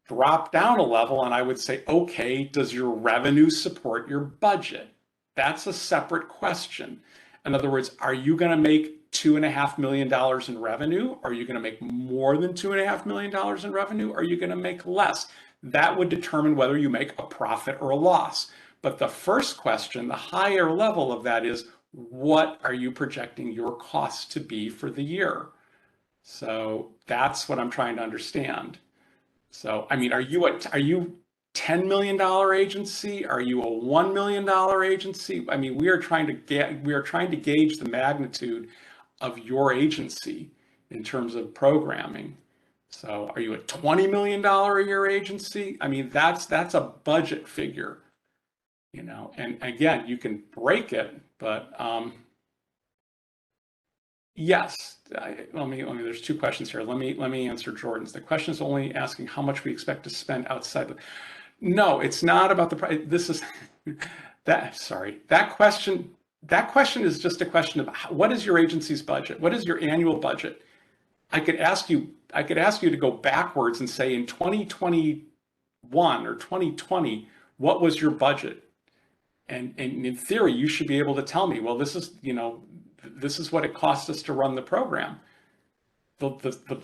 Drop down a level and I would say, okay, does your revenue support your budget? That's a separate question. In other words, are you going to make $2.5 million in revenue? Are you going to make more than $2.5 million in revenue? Are you going to make less? That would determine whether you make a profit or a loss. But the first question, the higher level of that is, what are you projecting your costs to be for the year? So that's what I'm trying to understand. So, I mean, are you $10 million agency? Are you a $1 million agency? I mean, we are trying to gauge the magnitude of your agency in terms of programming. So are you a $20 million a year agency? I mean, that's a budget figure, you know, and again, you can break it, but yes, there's two questions here. Let me answer Jordan's. The question is only asking how much we expect to spend outside the, no, it's not about the price. This is that question is just a question of what is your agency's budget? What is your annual budget? I could ask you to go backwards and say in 2021 or 2020, what was your budget? And in theory, you should be able to tell me, well, this is, you know, this is what it costs us to run the program. The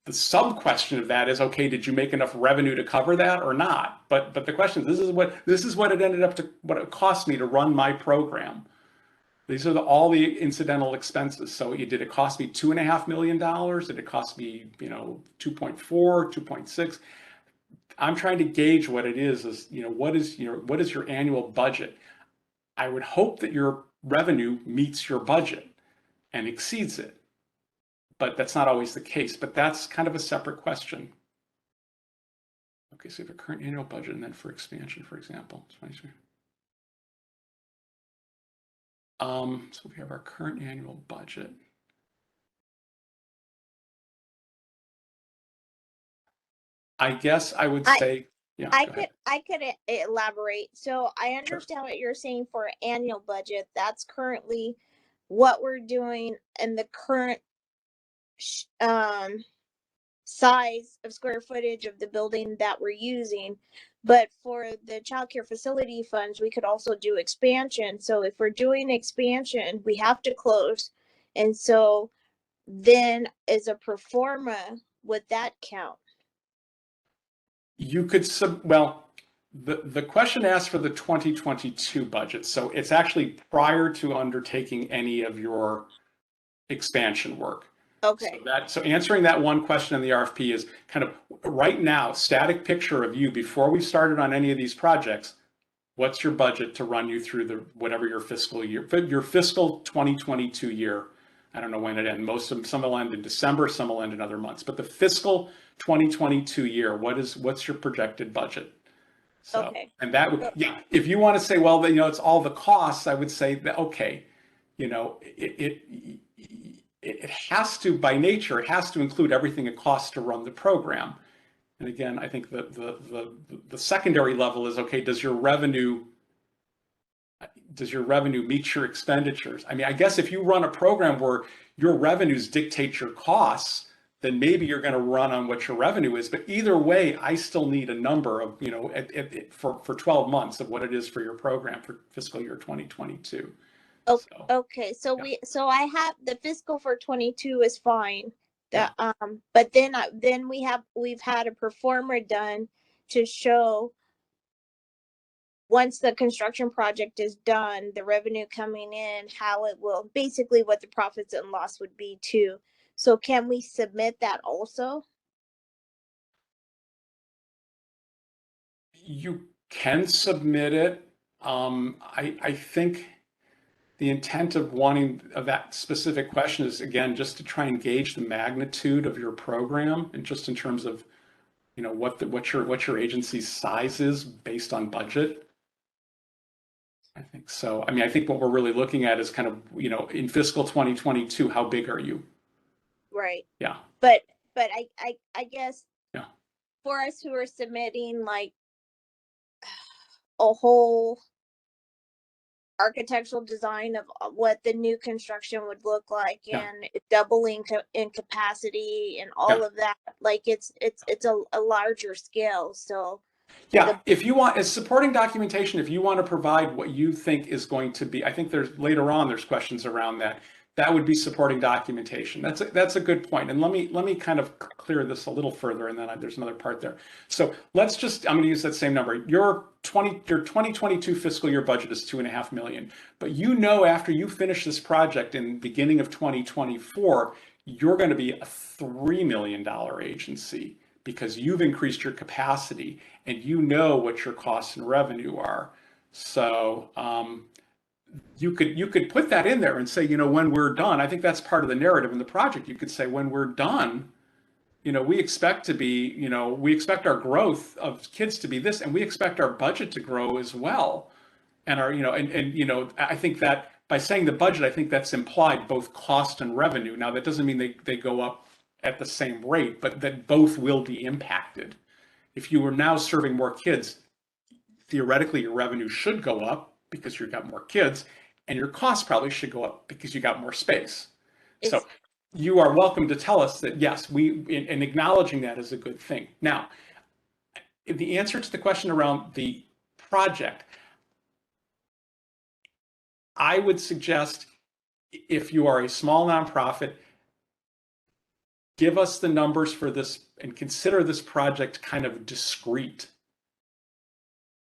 sub question of that is, okay, did you make enough revenue to cover that or not? But the question, this is what it ended up to, what it cost me to run my program. These are all the incidental expenses. So did it cost me $2.5 million? Did it cost me, you know, 2.4, 2.6? I'm trying to gauge what it is, you know, what is your annual budget? I would hope that your revenue meets your budget and exceeds it, but that's not always the case. But that's kind of a separate question. Okay, so we have a current annual budget, and then for expansion, for example, so we have our current annual budget. I guess I would say, yeah. I could elaborate. So I understand what you're saying for annual budget. That's currently what we're doing in the current size of square footage of the building that we're using. But for the child care facility funds, we could also do expansion. So if we're doing expansion, we have to close. And so then as a pro forma, would that count? You could the question asks for the 2022 budget. So it's actually prior to undertaking any of your expansion work. Okay. So answering that one question in the RFP is kind of right now, static picture of you before we started on any of these projects. What's your budget to run you through whatever your fiscal year, your fiscal 2022 year? I don't know when it ends. Some will end in December, some will end in other months. But the fiscal 2022 year, what's your projected budget? So, okay. And that would, yeah, if you want to say, well, you know, it's all the costs, I would say that, okay, you know, it has to, by nature, it has to include everything it costs to run the program. And again, I think the secondary level is, okay, does your revenue meet your expenditures? I mean, I guess if you run a program where your revenues dictate your costs, then maybe you're going to run on what your revenue is. But either way, I still need a number of, you know, for 12 months of what it is for your program for fiscal year 2022. Okay, so I have the fiscal for 22 is fine. That but then we've had a pro forma done to show once the construction project is done, the revenue coming in, how it will, basically what the profits and loss would be too. So can we submit that also? You can submit it. I think the intent of that specific question is, again, just to try and gauge the magnitude of your program, and just in terms of, you know, what your agency's size is based on budget. I think so. I mean, I think what we're really looking at is kind of, you know, in fiscal 2022, how big are you? Right. Yeah. But I guess, yeah, for us who are submitting like a whole architectural design of what the new construction would look like, and doubling in capacity and all of that, like it's a larger scale. So yeah, if you want, as supporting documentation, if you want to provide what you think is going to be, I think there's later on there's questions around that. That would be supporting documentation. That's a good point. And let me kind of clear this a little further, and then there's another part there. So let's just, I'm going to use that same number. Your 2022 fiscal year budget is $2.5 million, but you know after you finish this project in the beginning of 2024, you're going to be a $3 million agency because you've increased your capacity and you know what your costs and revenue are. So you could put that in there and say, when we're done, I think that's part of the narrative in the project. You could say, when we're done, we expect to be, we expect our growth of kids to be this, and we expect our budget to grow as well. And our, I think that by saying the budget, I think that's implied both cost and revenue. Now, that doesn't mean they go up at the same rate, but that both will be impacted. If you are now serving more kids, theoretically, your revenue should go up because you've got more kids, and your costs probably should go up because you got more space. So you are welcome to tell us that, yes, and acknowledging that is a good thing. Now, the answer to the question around the project, I would suggest if you are a small nonprofit, give us the numbers for this and consider this project kind of discrete.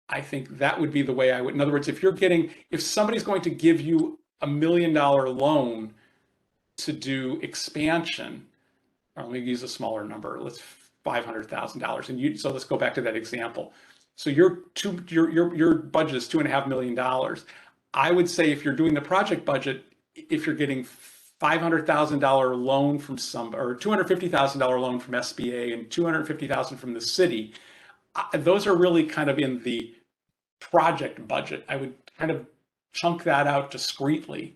I think that would be the way I would. In other words, if somebody's going to give you $1 million loan to do expansion, or let me use a smaller number, let's $500,000. And so let's go back to that example. So your budget is $2.5 million. I would say if you're doing the project budget, if you're getting $500,000 loan from or $250,000 loan from SBA and $250,000 from the city, those are really kind of in the project budget. I would kind of chunk that out discretely.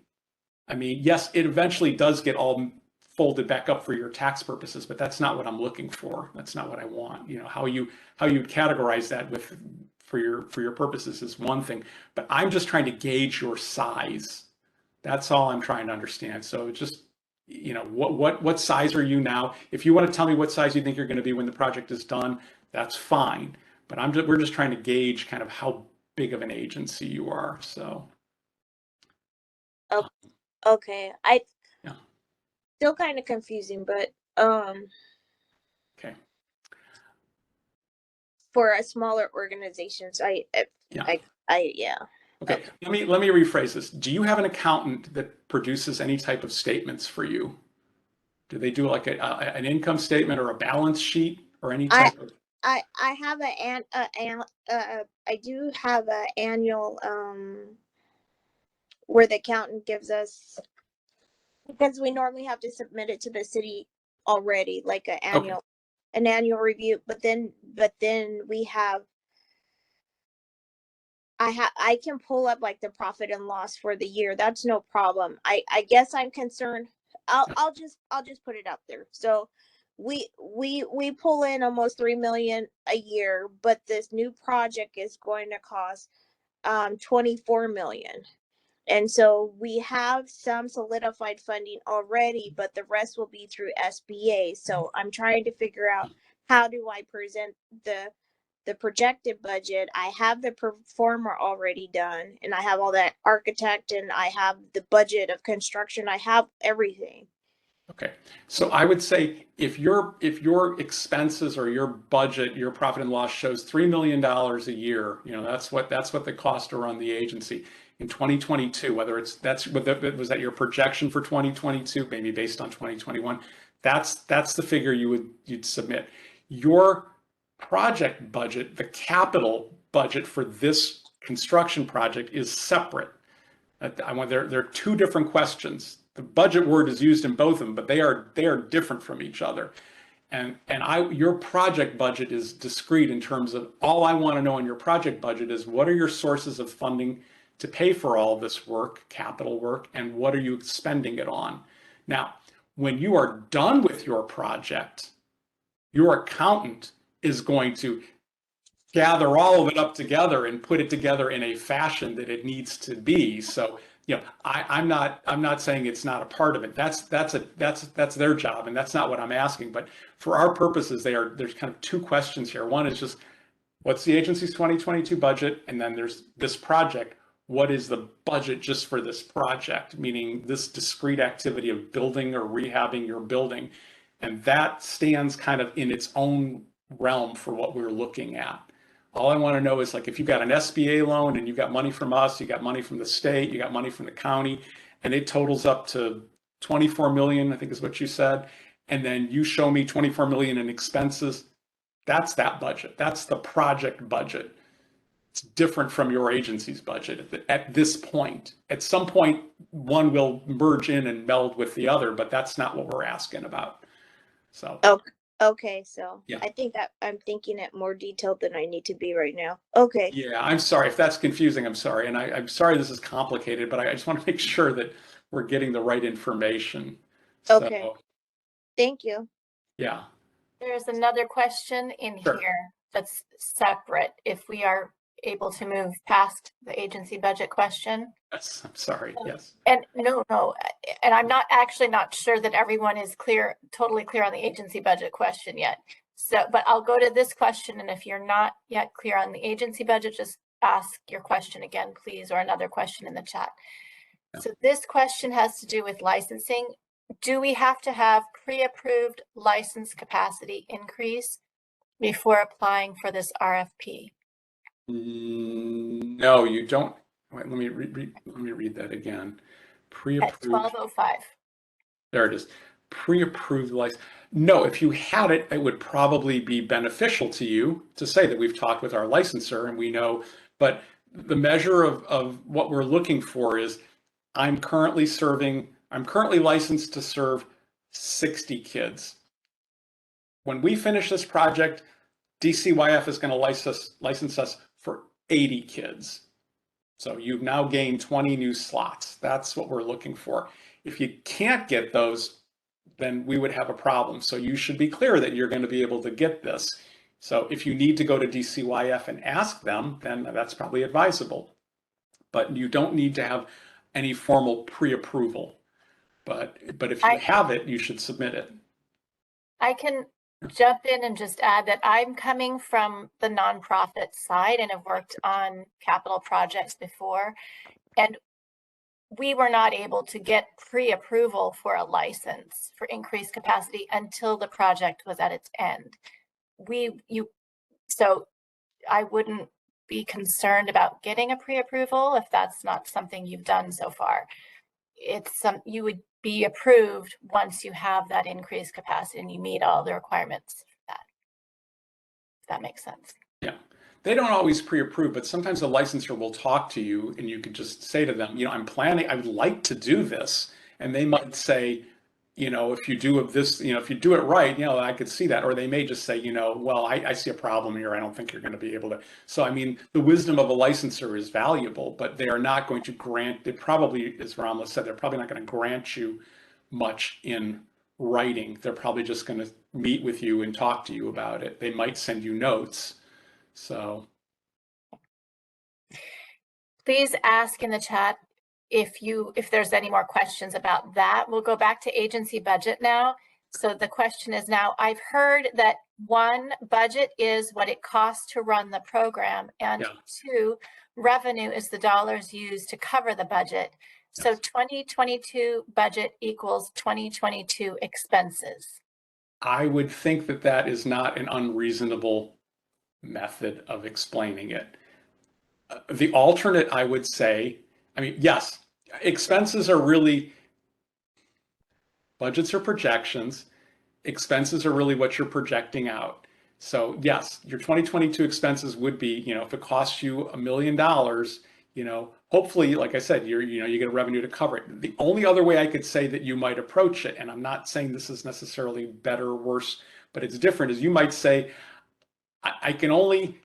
I mean, yes, it eventually does get all folded back up for your tax purposes, but that's not what I'm looking for. That's not what I want. How you categorize that for your purposes is one thing, but I'm just trying to gauge your size. That's all I'm trying to understand. So just, what size are you now? If you want to tell me what size you think you're going to be when the project is done, that's fine. But we're just trying to gauge kind of how big of an agency you are. So. Oh, okay. Yeah. Still kind of confusing, but Okay. For a smaller organizations, yeah. Okay. Let me rephrase this. Do you have an accountant that produces any type of statements for you? Do they do like an income statement or a balance sheet or any type of? I have I do have an annual where the accountant gives us, because we normally have to submit it to the city already, like an annual review. But then we have, I can pull up like the profit and loss for the year. That's no problem. I guess I'm concerned. I'll just put it out there. So we pull in almost $3 million a year, but this new project is going to cost $24 million. And so we have some solidified funding already, but the rest will be through SBA. So I'm trying to figure out, how do I present the projected budget? I have the performer already done, and I have all that architect, and I have the budget of construction. I have everything. Okay, so I would say if your expenses or your budget, your profit and loss shows $3 million a year, that's what the cost to run the agency in 2022. Whether was that your projection for 2022, maybe based on 2021, that's the figure you'd submit. Your project budget, the capital budget for this construction project, is separate. There are two different questions. The budget word is used in both of them, but they are different from each other. And your project budget is discrete in terms of, all I want to know in your project budget is, what are your sources of funding to pay for all this work, capital work, and what are you spending it on? Now, when you are done with your project, your accountant is going to gather all of it up together and put it together in a fashion that it needs to be. So, I'm not saying it's not a part of it. That's their job, and that's not what I'm asking. But for our purposes, there's kind of two questions here. One is just, what's the agency's 2022 budget? And then there's this project. what is the budget just for this project, meaning this discrete activity of building or rehabbing your building. And that stands kind of in its own realm for what we're looking at. All I want to know is, like, if you've got an SBA loan and you've got money from us, you got money from the state, you got money from the county, and it totals up to 24 million, I think is what you said. And then you show me 24 million in expenses. That's that budget. That's the project budget. It's different from your agency's budget at this point. At some point, one will merge in and meld with the other, but that's not what we're asking about. So. Okay, so yeah. I think that I'm thinking it more detailed than I need to be right now. Okay. Yeah, I'm sorry if that's confusing. I'm sorry. And I'm sorry this is complicated, but I just want to make sure that we're getting the right information. Okay. So, thank you. Yeah. There's another question in Sure. here that's separate. If we are able to move past the agency budget question. Yes, I'm sorry. Yes. And no, and I'm not sure that everyone is totally clear on the agency budget question yet. So, but I'll go to this question, and if you're not yet clear on the agency budget, just ask your question again, please, or another question in the chat. Yeah. So this question has to do with licensing. Do we have to have pre-approved license capacity increase before applying for this RFP? No, you don't. Wait, let me read that again. Pre-approved. At 12:05. There it is. Pre-approved license. No, if you had it, it would probably be beneficial to you to say that we've talked with our licensor and we know, but the measure of what we're looking for is I'm currently licensed to serve 60 kids. When we finish this project, DCYF is going to license us for 80 kids. So you've now gained 20 new slots. That's what we're looking for. If you can't get those, then we would have a problem. So you should be clear that you're going to be able to get this. So if you need to go to DCYF and ask them, then that's probably advisable. But you don't need to have any formal pre-approval. But if you have it, you should submit it. I can jump in and just add that I'm coming from the nonprofit side and have worked on capital projects before. And we were not able to get pre-approval for a license for increased capacity until the project was at its end. So I wouldn't be concerned about getting a pre-approval if that's not something you've done so far. You would be approved once you have that increased capacity and you meet all the requirements for that. If that makes sense. Yeah. They don't always pre-approve, but sometimes the licensor will talk to you and you could just say to them, I would like to do this. And they might say, if you do this, if you do it right, I could see that. Or they may just say, well, I see a problem here. I don't think you're going to be able to. So, the wisdom of a licensor is valuable, but they are not going to grant, as Ramla said, they're probably not going to grant you much in writing. They're probably just going to meet with you and talk to you about it. They might send you notes. So please ask in the chat if there's any more questions about that. We'll go back to agency budget now. So the question is now, I've heard that 1, budget is what it costs to run the program, and 2, revenue is the dollars used to cover the budget. So 2022 budget equals 2022 expenses. I would think that is not an unreasonable method of explaining it. The alternate, I would say, yes, expenses are really, budgets are projections. Expenses are really what you're projecting out. So yes, your 2022 expenses would be, if it costs you $1 million, hopefully, like I said, you get a revenue to cover it. The only other way I could say that you might approach it, and I'm not saying this is necessarily better or worse, but it's different, is you might say, I can only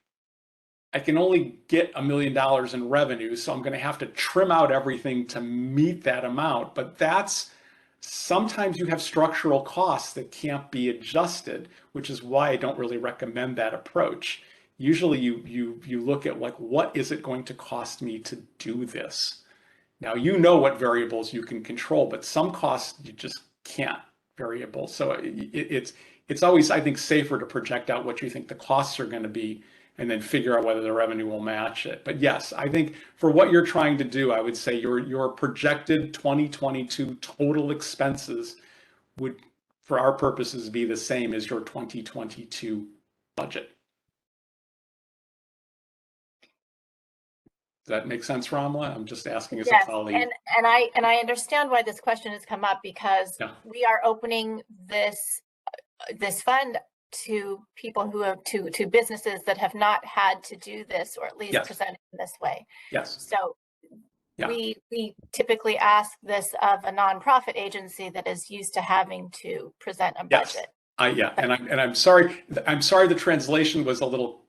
get $1 million in revenue, so I'm going to have to trim out everything to meet that amount. But sometimes you have structural costs that can't be adjusted, which is why I don't really recommend that approach. Usually you look at, like, what is it going to cost me to do this? Now, what variables you can control, but some costs you just can't variable. So it's always, I think, safer to project out what you think the costs are going to be and then figure out whether the revenue will match it. But yes, I think for what you're trying to do, I would say your projected 2022 total expenses would, for our purposes, be the same as your 2022 budget. Does that make sense, Ramla? I'm just asking as a colleague. And I understand why this question has come up, because we are opening this fund to people who have to businesses that have not had to do this, or at least present it in this way. Yes. So we typically ask this of a nonprofit agency that is used to having to present a budget. And I'm sorry. I'm sorry the translation was a little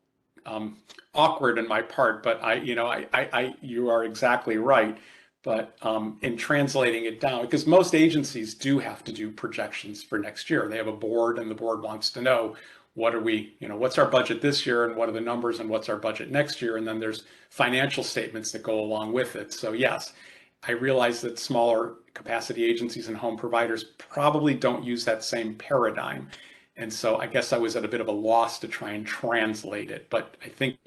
awkward in my part, but you are exactly right. But in translating it down, because most agencies do have to do projections for next year. They have a board, and the board wants to know what's our budget this year, and what are the numbers, and what's our budget next year, and then there's financial statements that go along with it. So yes, I realize that smaller capacity agencies and home providers probably don't use that same paradigm. And so I guess I was at a bit of a loss to try and translate it. But I think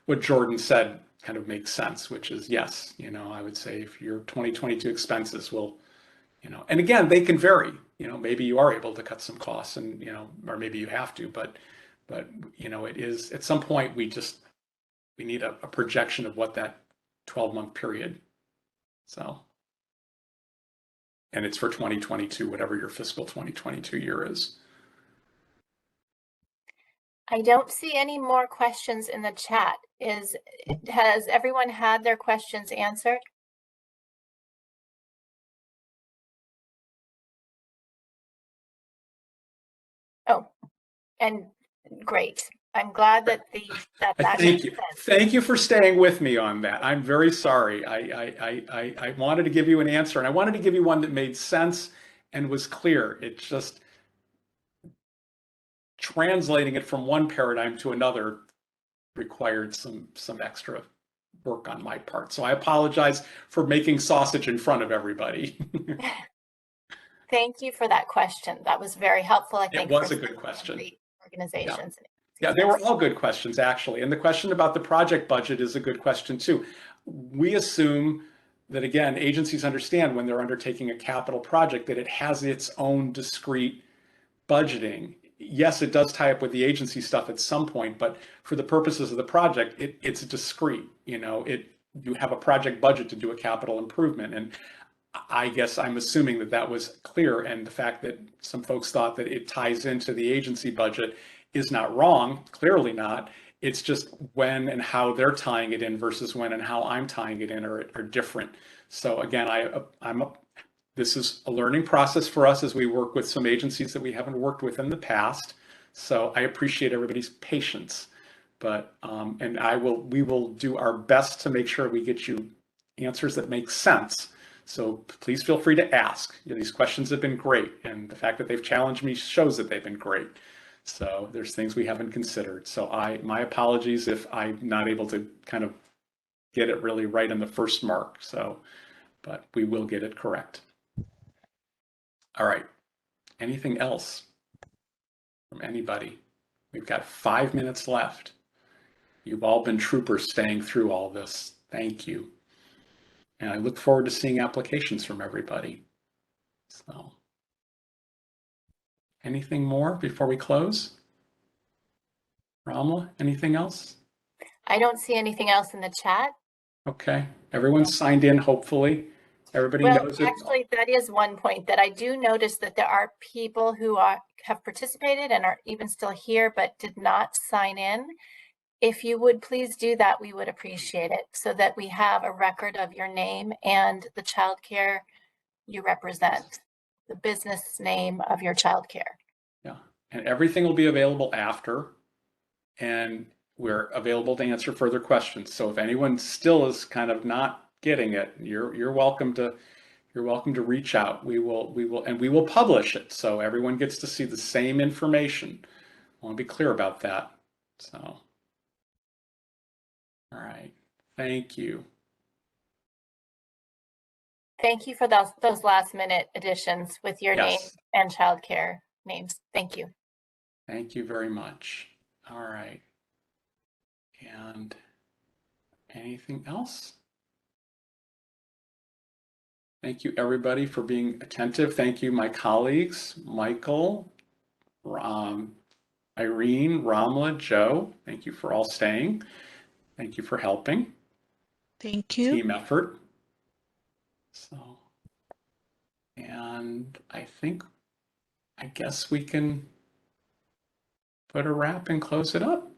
what Jordan said kind of makes sense, which is yes, I would say if your 2022 expenses will, and again, they can vary, maybe you are able to cut some costs, and, or maybe you have to, but it is, at some point, we need a projection of what that 12-month period. So, and it's for 2022, whatever your fiscal 2022 year is. I don't see any more questions in the chat. Has everyone had their questions answered? Oh, and great. I'm glad that Thank you. Thank you for staying with me on that. I'm very sorry. I wanted to give you an answer, and I wanted to give you one that made sense and was clear. It's just translating it from one paradigm to another required some extra work on my part. So I apologize for making sausage in front of everybody. Thank you for that question. That was very helpful, I think. It was a good question. Organizations. Yeah, they were all good questions, actually. And the question about the project budget is a good question, too. We assume that, again, agencies understand when they're undertaking a capital project that it has its own discrete budgeting. Yes, it does tie up with the agency stuff at some point, but for the purposes of the project, it's discrete. You have a project budget to do a capital improvement. And I guess I'm assuming that was clear, and the fact that some folks thought that it ties into the agency budget is not wrong, clearly not. It's just when and how they're tying it in versus when and how I'm tying it in are different. So again, this is a learning process for us as we work with some agencies that we haven't worked with in the past. So I appreciate everybody's patience, but we will do our best to make sure we get you answers that make sense. So please feel free to ask. These questions have been great, and the fact that they've challenged me shows that they've been great. So there's things we haven't considered. So my apologies if I'm not able to kind of get it really right on the first mark. So, but we will get it correct. All right. Anything else from anybody? We've got 5 minutes left. You've all been troopers staying through all this. Thank you. And I look forward to seeing applications from everybody. So, anything more before we close? Ramla, anything else? I don't see anything else in the chat. Okay, everyone's signed in, hopefully. Everybody knows it. Actually, that is one point that I do notice, that there are people who have participated and are even still here but did not sign in. If you would please do that, we would appreciate it, so that we have a record of your name and the childcare you represent, the business name of your childcare. Yeah, and everything will be available after, and we're available to answer further questions. So if anyone still is kind of not getting it, you're welcome to reach out. We will publish it, so everyone gets to see the same information. I want to be clear about that. So. All right, thank you. Thank you for those last minute additions with your name and childcare names. Thank you. Thank you very much. All right. And anything else? Thank you, everybody, for being attentive. Thank you, my colleagues, Michael, Irene, Ramla, Joe. Thank you for all staying. Thank you for helping. Thank you. Team effort. So, and I guess we can put a wrap and close it up.